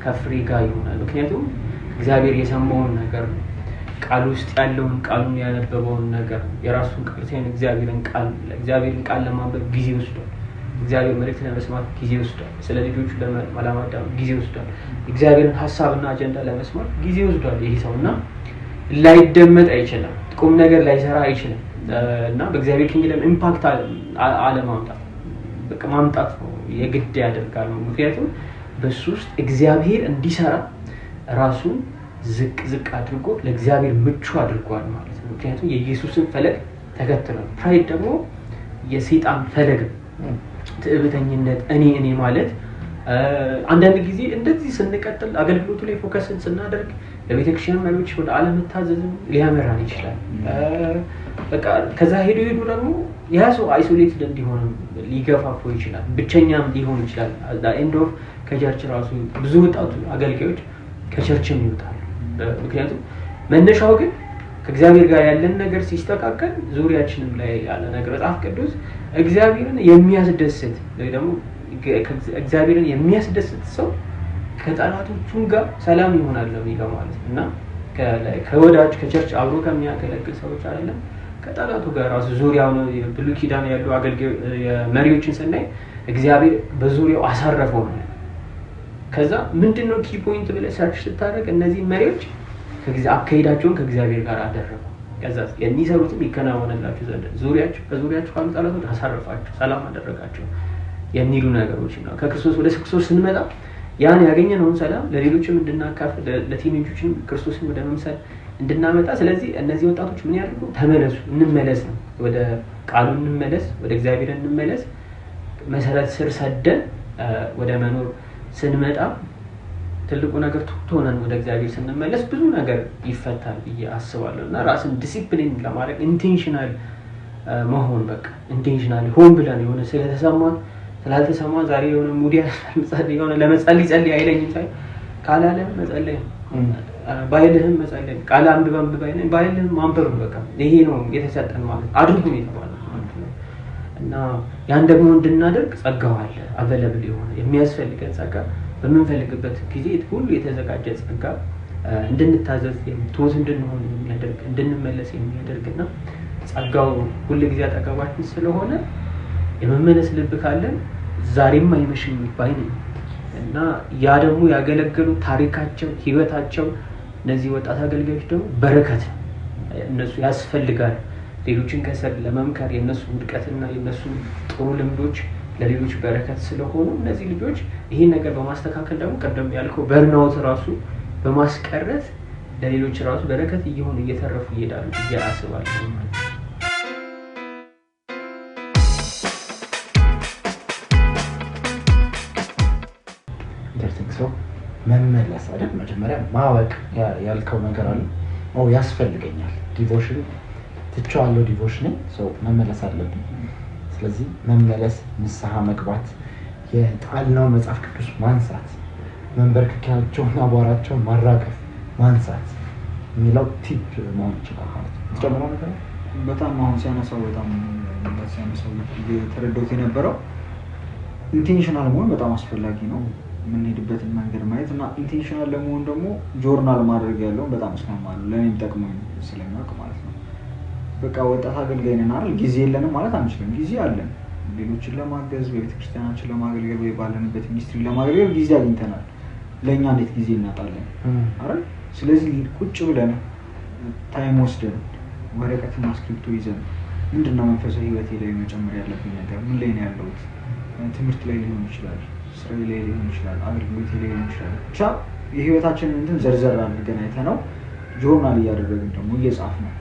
S2: ከፍሬ ጋር ይሆናል ምክንያቱም እግዚአብሔር የሰማውን ነገር ቃል ውስጥ ያለውን ቃሉን ያነበበውን ነገር የራሱን ቃል ሳይሆን እግዚአብሔርን ቃል ለማንበብ ጊዜ ወስዷል እግዚአብሔር መልእክት ለመስማት ጊዜ ወስዷል ስለ ልጆቹ ለማዳመጥ ጊዜ ወስዷል እግዚአብሔርን ሐሳብና አጀንዳ ለመስማት ጊዜ ወስዷል ይሄ ሰውና ላይደመጥ አይችልም ቁም ነገር ላይሰራ አይችልም እና በእግዚአብሔር ኪንግደም ኢምፓክት አለማምጣት በቃ ማምጣት ነው የግድ ያደርጋል ምክንያቱም በሱ ውስጥ እግዚአብሔር እንዲሰራ ራሱን ዝቅ አድርጎ ለእግዚአብሔር ምቹ አድርጓል ማለት ነው ምክንያቱም የኢየሱስን ፈለግ ተከትሏል ፕራይድ ደግሞ የሰይጣን ፈለግ ትዕቢተኝነት እኔ ማለት አንዳንድ ጊዜ እንደዚህ ስንቀጥል አገልግሎቱ ላይ ፎከስን ስናደርግ ለቤተክርስቲያን መሪዎች ወደ አለመታዘዝ ሊያመራን ይችላል በቃ ከዛ ሄዶ ደግሞ ያ ሰው አይሶሌትድ እንዲሆን ሊገፋፉ ይችላል ብቸኛም ሊሆን ይችላል ኤንድ ኦፍ ከቸርች ራሱ ብዙ ወጣቱ አገልጋዮች ከቸርችም ይወጣሉ ምክንያቱም መነሻው ግን ከእግዚአብሔር ጋር ያለን ነገር ሲስተካከል ዙሪያችንም ላይ ያለ ነገር መጽሐፍ ቅዱስ እግዚአብሔርን የሚያስደስት ወይ ደግሞ እግዚአብሔርን የሚያስደስት ሰው ከጠላቶቹ ጋር ሰላም ይሆናል ነው የሚለው ማለት እና ከወዳጅ ከቸርች አብሮ ከሚያገለግል ሰዎች አይደለም ከጠላቱ ጋር ራሱ ዙሪያው ነው ብሉይ ኪዳን ያሉ አገልጋይ መሪዎችን ስናይ እግዚአብሔር በዙሪያው አሳረፈው ነው ከዛ ምንድነው ኪ ፖይንት ብለህ ሰርች ስታደርግ እነዚህ መሪዎች አካሄዳቸውን ከእግዚአብሔር ጋር አደረጉ ከዛ የሚሰሩትም ይከናወንላቸው ዘንድ ከዙሪያቸው ካሉ ጠላቶች አሳረፋቸው ሰላም አደረጋቸው የሚሉ ነገሮች ነው ከክርስቶስ ወደ ክርስቶስ ስንመጣ ያን ያገኘነውን ሰላም ለሌሎችም እንድናካፍል ለቲኔጆችም ክርስቶስን ወደ መምሰል እንድናመጣ ስለዚህ እነዚህ ወጣቶች ምን ያደርጉ ተመለሱ እንመለስ ነው ወደ ቃሉ እንመለስ ወደ እግዚአብሔር እንመለስ መሰረት ስር ሰደን ወደ መኖር ስንመጣ ትልቁ ነገር ሆነን ወደ እግዚአብሔር ስንመለስ ብዙ ነገር ይፈታል ብዬ አስባለሁና ራስን ዲሲፕሊን ለማድረግ ኢንቴንሽናል መሆን በቃ ኢንቴንሽናል ሆን ብለን የሆነ ስላልተሰማ ዛሬ የሆነ ሙዲያ የሆነ ለመጸለይ አይለኝም ሳይ ካላለም መጸለይ ባይልህም መጸለይ ቃል አንብበን ባይልህም ማንበብ በቃ ይሄ ነው የተሰጠን ማለት አድርጉ ይተባለ ማለት ነው እና ያን ደግሞ እንድናደርግ ጸጋው አለ አቬለብል የሆነ የሚያስፈልገን ጸጋ በመንፈልግበት ጊዜ ሁሉ የተዘጋጀ ጸጋ እንድንታዘዝ የምትወስ እንድንሆን የሚያደርግ እንድንመለስ የሚያደርግና ጸጋው ሁሉ ጊዜ አጠገባችን ስለሆነ የመመለስ ልብ ካለን ዛሬም አይመሽም ይባይ ነው እና ያ ደግሞ ያገለገሉ ታሪካቸው ህይወታቸው እነዚህ ወጣት አገልጋዮች ደግሞ በረከት እነሱ ያስፈልጋል ሌሎችን ከሰር ለመምከር የነሱ ውድቀትና የነሱ ጥሩ ልምዶች ለሌሎች በረከት ስለሆኑ እነዚህ ልጆች ይሄን ነገር በማስተካከል ደግሞ ቀደም ያልከው በርናውት ራሱ በማስቀረት ለሌሎች ራሱ በረከት እየሆኑ እየተረፉ ይሄዳሉ ያስባሉ ማለት ነው
S1: መመለስ አይደል መጀመሪያ ማወቅ ያልከው ነገር አለ ያስፈልገኛል ዲቮሽን ትቻለሁ ዲቮሽን መመለስ አለብኝ ስለዚህ መመለስ ንስሐ መግባት የጣልነው መጽሐፍ ቅዱስ ማንሳት፣ መንበርከኪያቸውን አቧራቸውን ማራገፍ ማንሳት የሚለው ቲፕ መሆን ይችላል ማለት ነው። ተጨምሮ ነገር
S3: በጣም አሁን ሲያነሳው የተረዳሁት የነበረው ኢንቴንሽናል መሆን በጣም አስፈላጊ ነው። የምንሄድበትን መንገድ ማየት እና ኢንቴንሽናል ለመሆን ደግሞ ጆርናል ማድረግ ያለውን በጣም እስማማለሁ። ለእኔም ጠቅሞኝ ስለሚያውቅ ማለት ነው። በቃ ወጣት አገልጋይ ነን አይደል? ጊዜ የለንም ማለት አንችልም። ጊዜ አለን። ሌሎችን ለማገዝ በቤተክርስቲያናችን ለማገልገል ወይ ባለንበት ሚኒስትሪ ለማገልገል ጊዜ አግኝተናል። ለእኛ እንዴት ጊዜ እናጣለን አይደል? ስለዚህ ቁጭ ብለን ታይም ወስደን ወረቀትና ስክሪፕቶ ይዘን ምንድነው መንፈሳዊ ህይወቴ ላይ መጨመር ያለብኝ ነገር ምን ላይ ነው ያለሁት? ትምህርት ላይ ሊሆን ይችላል፣ ስራ ላይ ሊሆን ይችላል፣ አገልግሎት ላይ ሊሆን ይችላል። ብቻ የህይወታችንን እንትን ዘርዘር አድርገን አይተነው ጆርናል እያደረግን ደግሞ እየጻፍነው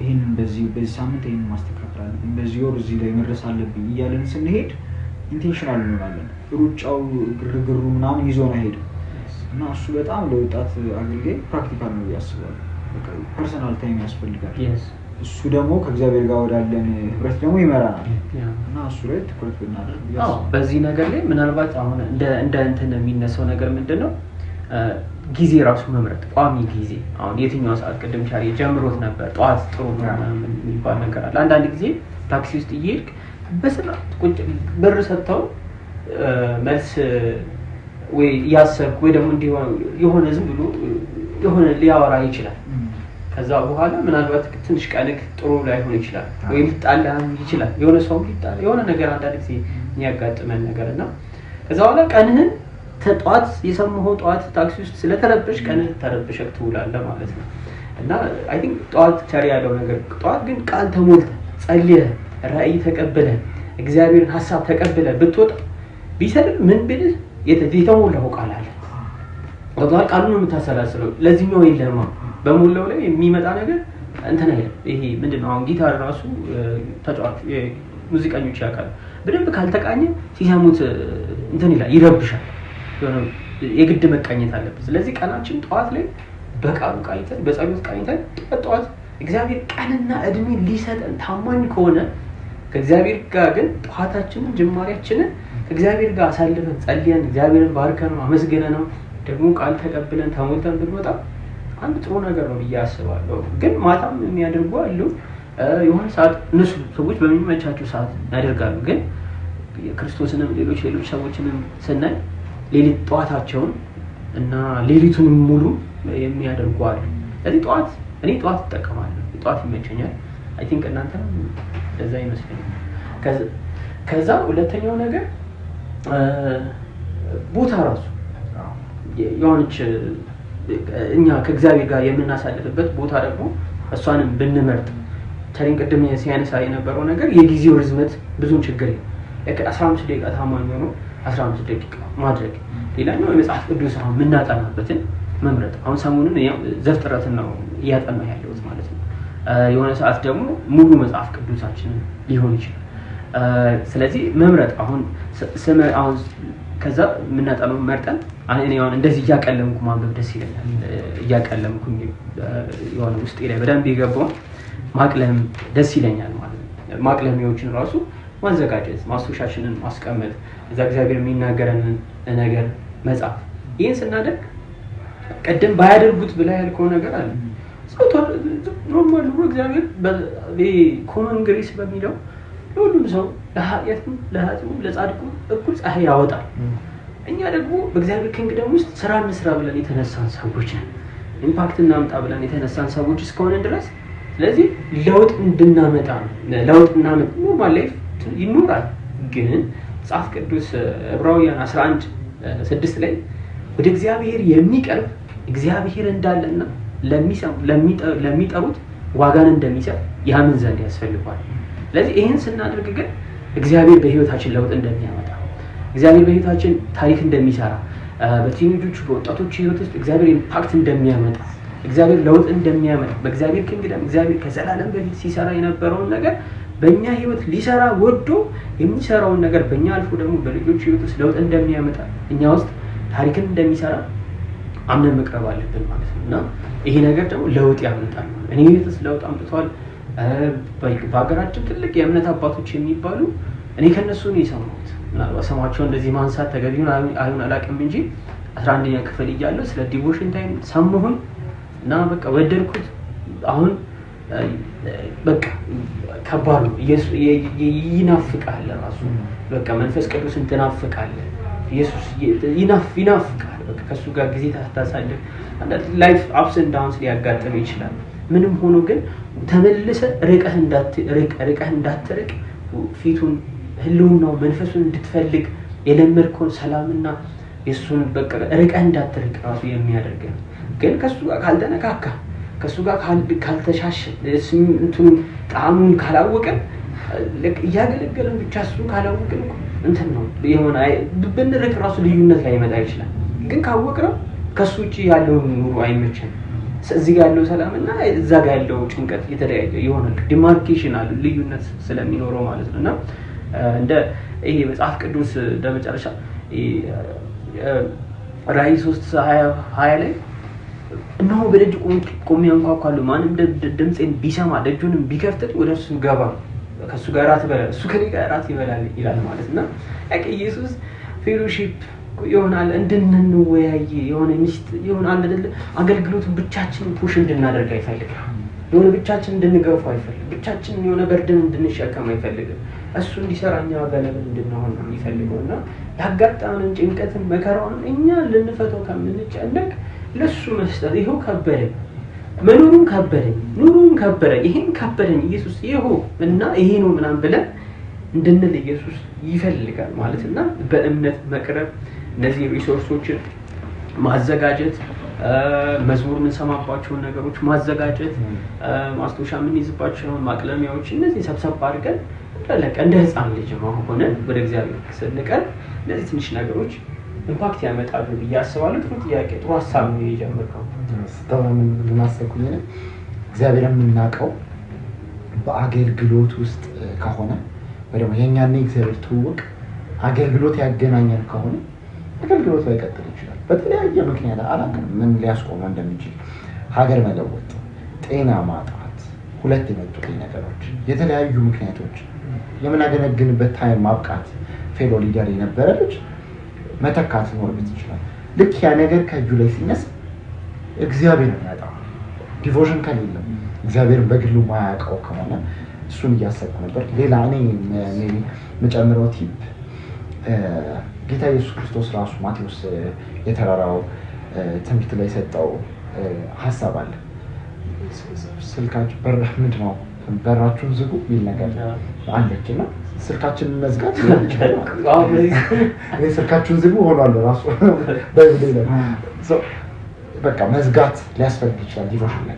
S3: ይህንን በዚህ ሳምንት ይህንን ማስተካከል አለብኝ፣ በዚህ ወር እዚህ ላይ መድረስ አለብኝ እያለን ስንሄድ ኢንቴንሽናል እንሆናለን። ሩጫው ግርግሩ ምናምን ይዞን አይሄድም እና እሱ በጣም ለወጣት አገልጋይ ፕራክቲካል ነው ያስባል። በቃ ፐርሰናል ታይም ያስፈልጋል። እሱ ደግሞ ከእግዚአብሔር ጋር ወዳለን ህብረት ደግሞ ይመራናል እና እሱ ላይ ትኩረት ብናደርግ
S2: በዚህ ነገር ላይ ምናልባት አሁን እንደ እንትን የሚነሳው ነገር ምንድን ነው ጊዜ ራሱ መምረጥ፣ ቋሚ ጊዜ። አሁን የትኛው ሰዓት ቅድም ቻሪ ጀምሮት ነበር ጠዋት ጥሩ ምናምን የሚባል ነገር አለ። አንዳንድ ጊዜ ታክሲ ውስጥ እየሄድክ በስርዓት ቁጭ ብር ሰጥተው መልስ ወይ ያሰብክ ወይ ደግሞ እንዲሆን የሆነ ዝም ብሎ የሆነ ሊያወራ ይችላል። ከዛ በኋላ ምናልባት ትንሽ ቀንክ ጥሩ ላይሆን ይችላል ወይ ሊጣላ ይችላል። የሆነ ሰው ሊጣላ የሆነ ነገር አንዳንድ ጊዜ የሚያጋጥመን ነገር እና ከዛ በኋላ ቀንህን ተጧት የሰማኸው ጠዋት ታክሲ ውስጥ ስለተረበሽ ቀንህ ተረበሸክ ትውላለህ ማለት ነው። እና አይ ቲንክ ጠዋት ቻሪ ያለው ነገር ጠዋት ግን ቃል ተሞልተህ ጸልየህ ራእይ ተቀበለህ እግዚአብሔርን ሐሳብ ተቀበለህ ብትወጣ ቢሰልም ምን ቢልህ የተሞላው ቃል አለ። ወጣት ቃሉን ነው የምታሰላስለው። ለዚህኛው የለማ በሙላው ላይ የሚመጣ ነገር እንትን አይደለም። ይሄ ምንድነው አሁን ጊታር ራሱ ተጫዋች ሙዚቀኞች ያውቃሉ። በደንብ ካልተቃኘ ሲሰሙት እንትን ይላል፣ ይረብሻል። የሆነ የግድ መቃኘት አለበት። ስለዚህ ቀናችን ጠዋት ላይ በቃሉ ቃኝተን በጸሎት ቃኝተን ጠዋት እግዚአብሔር ቀንና እድሜ ሊሰጠን ታማኝ ከሆነ ከእግዚአብሔር ጋር ግን ጠዋታችንን ጅማሬያችንን ከእግዚአብሔር ጋር አሳልፈን ጸልየን እግዚአብሔርን ባርከን አመስግነን ነው ደግሞ ቃል ተቀብለን ተሞልተን ብንወጣ አንድ ጥሩ ነገር ነው ብዬ አስባለሁ። ግን ማታም የሚያደርጉ አሉ። የሆነ ሰዓት እነሱ ሰዎች በሚመቻቸው ሰዓት ያደርጋሉ። ግን ክርስቶስንም ሌሎች ሰዎችንም ስናይ ሌሊት ጠዋታቸውን እና ሌሊቱን ሙሉ የሚያደርጉ አሉ። ስለዚህ እኔ ጠዋት እጠቀማለሁ። ጠዋት ይመቸኛል። አይ ቲንክ እናንተም እንደዛ ይመስለኛል። ከዛ ሁለተኛው ነገር ቦታ ራሱ የሆነች እኛ ከእግዚአብሔር ጋር የምናሳልፍበት ቦታ ደግሞ እሷንም ብንመርጥ ተሪን ቅድም ሲያነሳ የነበረው ነገር የጊዜው ርዝመት ብዙም ችግር የለም። 15 ደቂቃ ታማኝ ሆኖ 15 ደቂቃ ማድረግ። ሌላኛው የመጽሐፍ ቅዱስ አሁን የምናጠናበትን መምረጥ። አሁን ሰሞኑን ዘፍጥረትን ነው እያጠና ያለሁት ማለት ነው። የሆነ ሰዓት ደግሞ ሙሉ መጽሐፍ ቅዱሳችንን ሊሆን ይችላል። ስለዚህ መምረጥ አሁን ከዛ የምናጠናው መርጠን እኔ አሁን እንደዚህ እያቀለምኩ ማንበብ ደስ ይለኛል። እያቀለምኩ የሆነ ውስጤ ላይ በደንብ የገባውን ማቅለም ደስ ይለኛል ማለት ነው። ማቅለሚያዎችን ራሱ ማዘጋጀት፣ ማስታወሻችንን ማስቀመጥ፣ እዛ እግዚአብሔር የሚናገረንን ነገር መጻፍ። ይህን ስናደርግ ቀደም ባያደርጉት ብላ ያልከው ነገር አለ። ኖርማል ኑሮ እግዚአብሔር ኮመን ግሬስ በሚለው ለሁሉም ሰው ለኃጢአትም ለኃጥኡም ለጻድቁም እኩል ፀሐይ ያወጣል። እኛ ደግሞ በእግዚአብሔር ኪንግደም ውስጥ ስራ እንስራ ብለን የተነሳን ሰዎች ነን። ኢምፓክት እናምጣ ብለን የተነሳን ሰዎች እስከሆነ ድረስ ስለዚህ ለውጥ እንድናመጣ ለውጥ እናመጣ ኖርማል ላይፍ ይኖራል። ግን መጽሐፍ ቅዱስ ዕብራውያን 11:6 ላይ ወደ እግዚአብሔር የሚቀርብ እግዚአብሔር እንዳለና ለሚጠሩት ዋጋን እንደሚሰጥ ያምን ዘንድ ያስፈልጋል። ስለዚህ ይህን ስናደርግ ግን እግዚአብሔር በህይወታችን ለውጥ እንደሚያመጣ፣ እግዚአብሔር በህይወታችን ታሪክ እንደሚሰራ፣ በቲኔጆች በወጣቶች ህይወት ውስጥ እግዚአብሔር ኢምፓክት እንደሚያመጣ፣ እግዚአብሔር ለውጥ እንደሚያመጣ፣ በእግዚአብሔር ኪንግደም እግዚአብሔር ከዘላለም በፊት ሲሰራ የነበረውን ነገር በእኛ ህይወት ሊሰራ ወዶ የሚሰራውን ነገር በእኛ አልፎ ደግሞ በልጆች ህይወት ውስጥ ለውጥ እንደሚያመጣ፣ እኛ ውስጥ ታሪክን እንደሚሰራ አምነን መቅረብ አለብን ማለት ነው። እና ይሄ ነገር ደግሞ ለውጥ ያመጣል። እኔ ህይወት ለውጥ አምጥቷል። በሀገራችን ትልቅ የእምነት አባቶች የሚባሉ እኔ ከነሱ ነው የሰማሁት። ምናልባት ስማቸው እንደዚህ ማንሳት ተገቢውን አይሁን አላውቅም እንጂ 11ኛ ክፍል እያለሁ ስለ ዲቮሽን ታይም ሰማሁኝ እና በቃ ወደድኩት። አሁን በቃ ከባድ ነው። ይናፍቃል ራሱ በቃ መንፈስ ቅዱስን ትናፍቃለህ። ኢየሱስ ይናፍቃል። በቃ ከሱ ጋር ጊዜ ታሳልፍ። አንዳንድ ላይፍ አፕስ ኤንድ ዳውንስ ሊያጋጥም ይችላል። ምንም ሆኖ ግን ተመልሰ ርቀህ እንዳትርቅ ፊቱን ህልውናው መንፈሱን እንድትፈልግ የለመድከውን ሰላምና የሱን በቃ ርቀህ እንዳትርቅ ራሱ የሚያደርግ ነው። ግን ከሱ ጋር ካልተነካካ ከሱ ጋር ካልተሻሸ እንትኑ ጣዕሙን ካላወቅን እያገለገለን ብቻ እሱ ካላወቅን እንትን ነው የሆነ ብንርቅ ራሱ ልዩነት ላይ ይመጣ ይችላል። ግን ካወቅነው ከሱ ውጪ ያለው ኑሮ አይመቸንም። እዚህ ጋር ያለው ሰላምና እዛ ጋር ያለው ጭንቀት የተለያየ የሆነ ዲማርኬሽን አለ ልዩነት ስለሚኖረው ማለት ነውና እንደ ይሄ መጽሐፍ ቅዱስ ለመጨረሻ ራዕይ 3:20 ላይ እነሆ በደጅ ቆሜ አንኳኳለሁ፣ ማንም ድምፄን ቢሰማ ደጁንም ቢከፍት ወደ እሱ ገባ፣ ከሱ ጋር እራት ይበላል፣ እሱ ከኔ ጋር እራት ይበላል ይላል ማለት እና ኢየሱስ ፌሎሺፕ ይሆናል እንድንወያይ የሆነ ሚስት ይሆናል አይደል? አገልግሎቱን ብቻችንን ፑሽ እንድናደርግ አይፈልግም። የሆነ ብቻችንን እንድንገፋ አይፈልግም። ብቻችንን የሆነ በርደን እንድንሸከም አይፈልግም። እሱ እንዲሰራኛ ገለል እንድንሆን ነው የሚፈልገውና ያጋጠመንን ጭንቀትን መከራውን እኛ ልንፈተው ከምንጨነቅ ለሱ መስጠት ይሄው ከበደኝ፣ መኖሩን ከበደኝ፣ ኑሩን ከበደኝ፣ ይሄን ከበደኝ ኢየሱስ ይሄው እና ይሄ ነው ምናምን ብለን እንድንል ኢየሱስ ይፈልጋል ማለትና በእምነት መቅረብ፣ እነዚህ ሪሶርሶችን ማዘጋጀት፣ መዝሙር የምንሰማባቸውን ነገሮች ማዘጋጀት፣ ማስታወሻ የምንይዝባቸውን ማቅለሚያዎች እነዚህ ሰብሰብ አድርገን እንደ ህፃን ልጅ ሆነን ወደ እግዚአብሔር ስንቀርብ እነዚህ ትንሽ ነገሮች ኢምፓክት ያመጣሉ ብዬ አስባለሁ። ጥሩ ጥያቄ፣ ጥሩ ሀሳብ ነው የጀመርከው።
S1: ስታወምን ልናሰኩኝ ነው እግዚአብሔርን የምናውቀው በአገልግሎት ውስጥ ከሆነ ወይ ደግሞ የኛና እግዚአብሔር ትውውቅ አገልግሎት ያገናኘን ከሆነ አገልግሎት ላይ ቀጥል ይችላል። በተለያየ ምክንያት አላውቅም ምን ሊያስቆመው እንደሚችል፣ ሀገር መለወጥ፣ ጤና ማጣት፣ ሁለት የመጡ ነገሮች፣ የተለያዩ ምክንያቶች፣ የምናገለግልበት ታይም ማብቃት፣ ፌሎ ሊደር የነበረ ልጅ መተካት ሊኖርበት ይችላል። ልክ ያ ነገር ከእጁ ላይ ሲነሳ እግዚአብሔር ያጣው ዲቮሽን ከሌለ እግዚአብሔር በግሉ ማያውቀው ከሆነ እሱን እያሰብኩ ነበር። ሌላ እኔ የምጨምረው ቲፕ ጌታ ኢየሱስ ክርስቶስ ራሱ ማቴዎስ የተራራው ትምህርት ላይ ሰጠው ሀሳብ አለ። ስልካችሁ ምንድን ነው በራችሁን ዝጉ የሚል ነገር አለች እና ስልካችንን መዝጋት ስልካችሁን ዝጉ ሆኗል ራሱ በቃ መዝጋት ሊያስፈልግ ይችላል። ዲቮሽን ላይ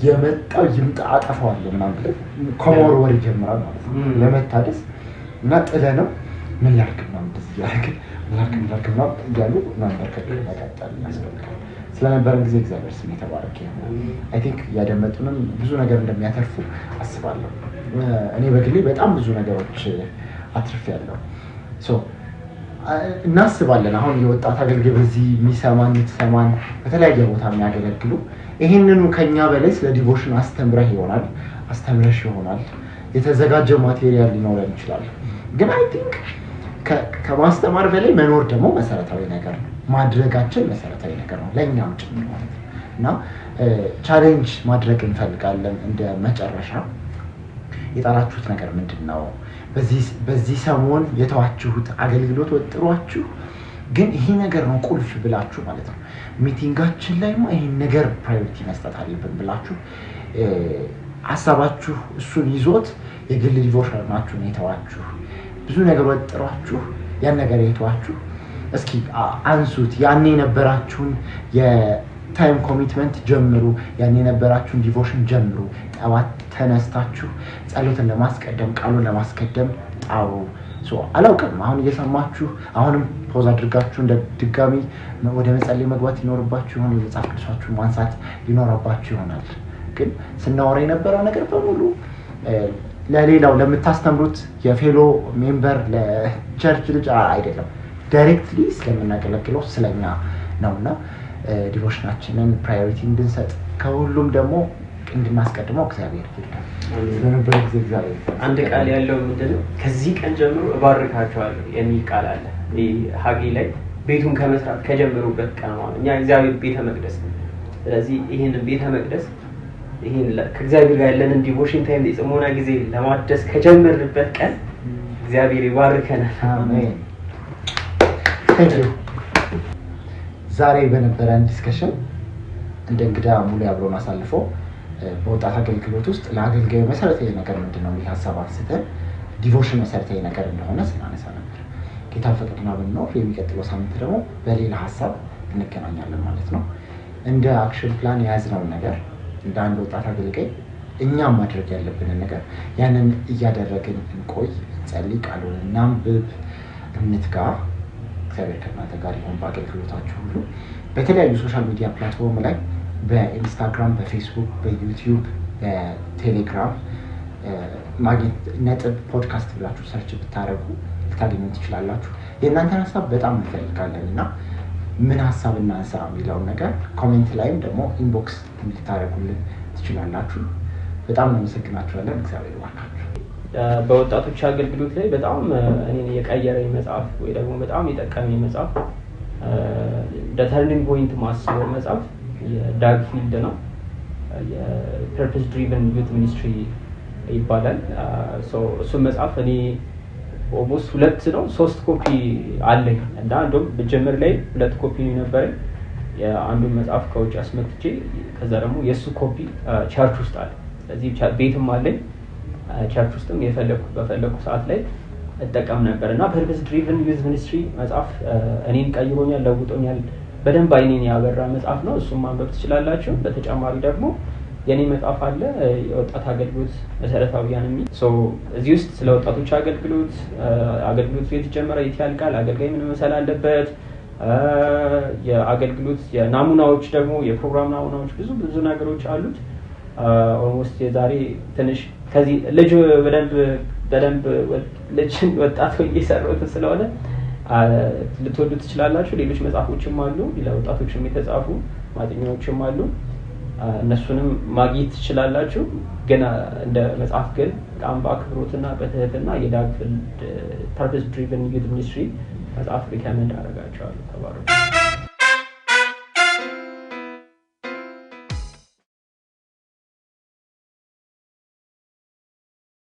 S1: የመጣው ይምጣ አጠፋዋለሁ ምናምን ብለን ከመወርወር ይጀምራል ማለት ነው ለመታደስ እና ጥለ ነው ምን ላድርግ ምናምን እንደዚህ እያደረግን ምን ላድርግ ምናምን እያሉ መንበርከክ መቀጠል ያስፈልጋል። ስለነበረን ጊዜ እግዚአብሔር ስም የተባረከ ይሁን። አይ ቲንክ ያደመጡንም ብዙ ነገር እንደሚያተርፉ አስባለሁ። እኔ በግሌ በጣም ብዙ ነገሮች አትርፌያለሁ። እናስባለን አሁን የወጣት አገልግሎት በዚህ የሚሰማን የምትሰማን በተለያየ ቦታ የሚያገለግሉ ይህንኑ ከኛ በላይ ስለ ዲቮሽን አስተምረሽ ይሆናል የተዘጋጀ ማቴሪያል ሊኖረን ይችላል። ግን አይ ቲንክ ከማስተማር በላይ መኖር ደግሞ መሰረታዊ ነገር ነው። ማድረጋችን መሰረታዊ ነገር ነው ለእኛም ጭምር ማለት ነው እና ቻሌንጅ ማድረግ እንፈልጋለን። እንደ መጨረሻ የጣላችሁት ነገር ምንድን ነው? በዚህ ሰሞን የተዋችሁት አገልግሎት ወጥሯችሁ ግን ይሄ ነገር ነው ቁልፍ ብላችሁ ማለት ነው ሚቲንጋችን ላይማ ይሄን ነገር ፕራዮሪቲ መስጠት አለብን ብላችሁ ሐሳባችሁ እሱን ይዞት የግል ዲቮሽናችሁን የተዋችሁ ብዙ ነገር ወጥሯችሁ ያን ነገር የተዋችሁ እስኪ አንሱት። ያኔ የነበራችሁን የታይም ኮሚትመንት ጀምሩ። ያኔ የነበራችሁን ዲቮሽን ጀምሩ። ጠዋት ተነስታችሁ ጸሎትን ለማስቀደም ቃሉን ለማስቀደም ጣሩ። አላውቅም አሁን እየሰማችሁ አሁንም ፖዝ አድርጋችሁ እንደ ድጋሚ ወደ መጸለይ መግባት ይኖርባችሁ ይሆን፣ የመጽሐፍ ቅዱሳችሁን ማንሳት ይኖርባችሁ ይሆናል። ግን ስናወራ የነበረው ነገር በሙሉ ለሌላው ለምታስተምሩት የፌሎ ሜምበር ለቸርች ልጅ አይደለም፣ ዳይሬክትሊ ስለምናገለግለው ስለኛ ነውና ዲቮሽናችንን ፕራዮሪቲ እንድንሰጥ ከሁሉም ደግሞ እንድናስቀድመው እግዚአብሔር ይርዳል። ስለነበረ ጊዜ እግዚአብሔር
S2: አንድ ቃል ያለው ምንድነው ከዚህ ቀን ጀምሮ እባርካቸዋለሁ የሚል ቃል አለ። ሐጌ ላይ ቤቱን ከመስራት ከጀመሩበት ቀን ማለት እኛ እግዚአብሔር ቤተ መቅደስ ነው። ስለዚህ ይሄንን ቤተ መቅደስ ይሄን ከእግዚአብሔር ጋር ያለንን ዲቮሽን ታይም የጽሞና ጊዜ ለማደስ ከጀመርንበት ቀን እግዚአብሔር ይባርከናል።
S1: አሜን። ዛሬ በነበረን ዲስከሽን እንደ እንግዳ ሙሉ አብሮን አሳልፎ በወጣት አገልግሎት ውስጥ ለአገልጋዩ መሰረታዊ ነገር ምንድነው የሚል ሀሳብ አንስተን ዲቮሽን መሰረታዊ ነገር እንደሆነ ስናነሳ ነበር። ጌታ ፈቅዶና ብንኖር የሚቀጥለው ሳምንት ደግሞ በሌላ ሀሳብ እንገናኛለን ማለት ነው። እንደ አክሽን ፕላን የያዝነውን ነገር እንደ አንድ ወጣት አገልጋይ እኛም ማድረግ ያለብንን ነገር ያንን እያደረግን እንቆይ፣ እንጸልይ፣ ቃሉን እናንብብ፣ እንትጋ። እግዚአብሔር ከእናንተ ጋር ይሁን በአገልግሎታችሁ ሁሉ። በተለያዩ ሶሻል ሚዲያ ፕላትፎርም ላይ በኢንስታግራም፣ በፌስቡክ፣ በዩቲዩብ፣ በቴሌግራም ማግኘት ነጥብ ፖድካስት ብላችሁ ሰርች ብታደርጉ ልታገኙ ትችላላችሁ። የእናንተን ሀሳብ በጣም እንፈልጋለን እና ምን ሀሳብ እናንሳ የሚለውን ነገር ኮሜንት ላይም ደግሞ ኢንቦክስ እንድታደርጉልን ትችላላችሁ። በጣም እናመሰግናችኋለን። እግዚአብሔር ይባርካችሁ።
S2: በወጣቶች አገልግሎት ላይ በጣም እኔን የቀየረኝ መጽሐፍ ወይ ደግሞ በጣም የጠቀመኝ መጽሐፍ ተርኒንግ ፖይንት ማስበው መጽሐፍ የዳግ ፊልድ ነው። የፐርፐስ ድሪቨን ዩት ሚኒስትሪ ይባላል። እሱም መጽሐፍ እኔ ኦልሞስት 2-3 ኮፒ አለኝ እና እንደውም በጀመር ላይ 2 ኮፒ ነበረኝ። የአንዱን መጽሐፍ ከውጭ አስመጥቼ ከዛ ደግሞ የእሱ ኮፒ ቸርች ውስጥ አለ። ስለዚህ ቤትም አለኝ ቸርች ውስጥም በፈለኩ ሰዓት ላይ እጠቀም ነበር እና ፐርፐስ ድሪቨን ዩዝ ሚኒስትሪ መጽሐፍ እኔን ቀይሮኛል፣ ለውጦኛል። በደንብ አይኔን ያበራ መጽሐፍ ነው። እሱም ማንበብ ትችላላችሁ። በተጨማሪ ደግሞ የኔ መጽሐፍ አለ የወጣት አገልግሎት መሰረታዊያን የሚል እዚህ ውስጥ ስለ ወጣቶች አገልግሎት የት ይጀምራል፣ የት ያልቃል፣ አገልጋይ ምን መሰል አለበት፣ የአገልግሎት የናሙናዎች ደግሞ የፕሮግራም ናሙናዎች ብዙ ነገሮች አሉት። ኦልሞስት የዛሬ ትንሽ ከዚህ ልጅ በደንብ ልጅ ወጣት እየሰሩት ስለሆነ ልትወዱ ትችላላችሁ። ሌሎች መጽሐፎችም አሉ ለወጣቶችም የተጻፉ ማጥኛዎችም አሉ። እነሱንም ማግኘት ትችላላችሁ። ገና እንደ መጽሐፍ ግን በጣም በአክብሮትና በትህትና የዳግ ፊልድ ፐርፐስ ድሪቨን ዩዝ ሚኒስትሪ መጽሐፍ ሪከመንድ አደርጋቸዋለሁ። ተባረኩ።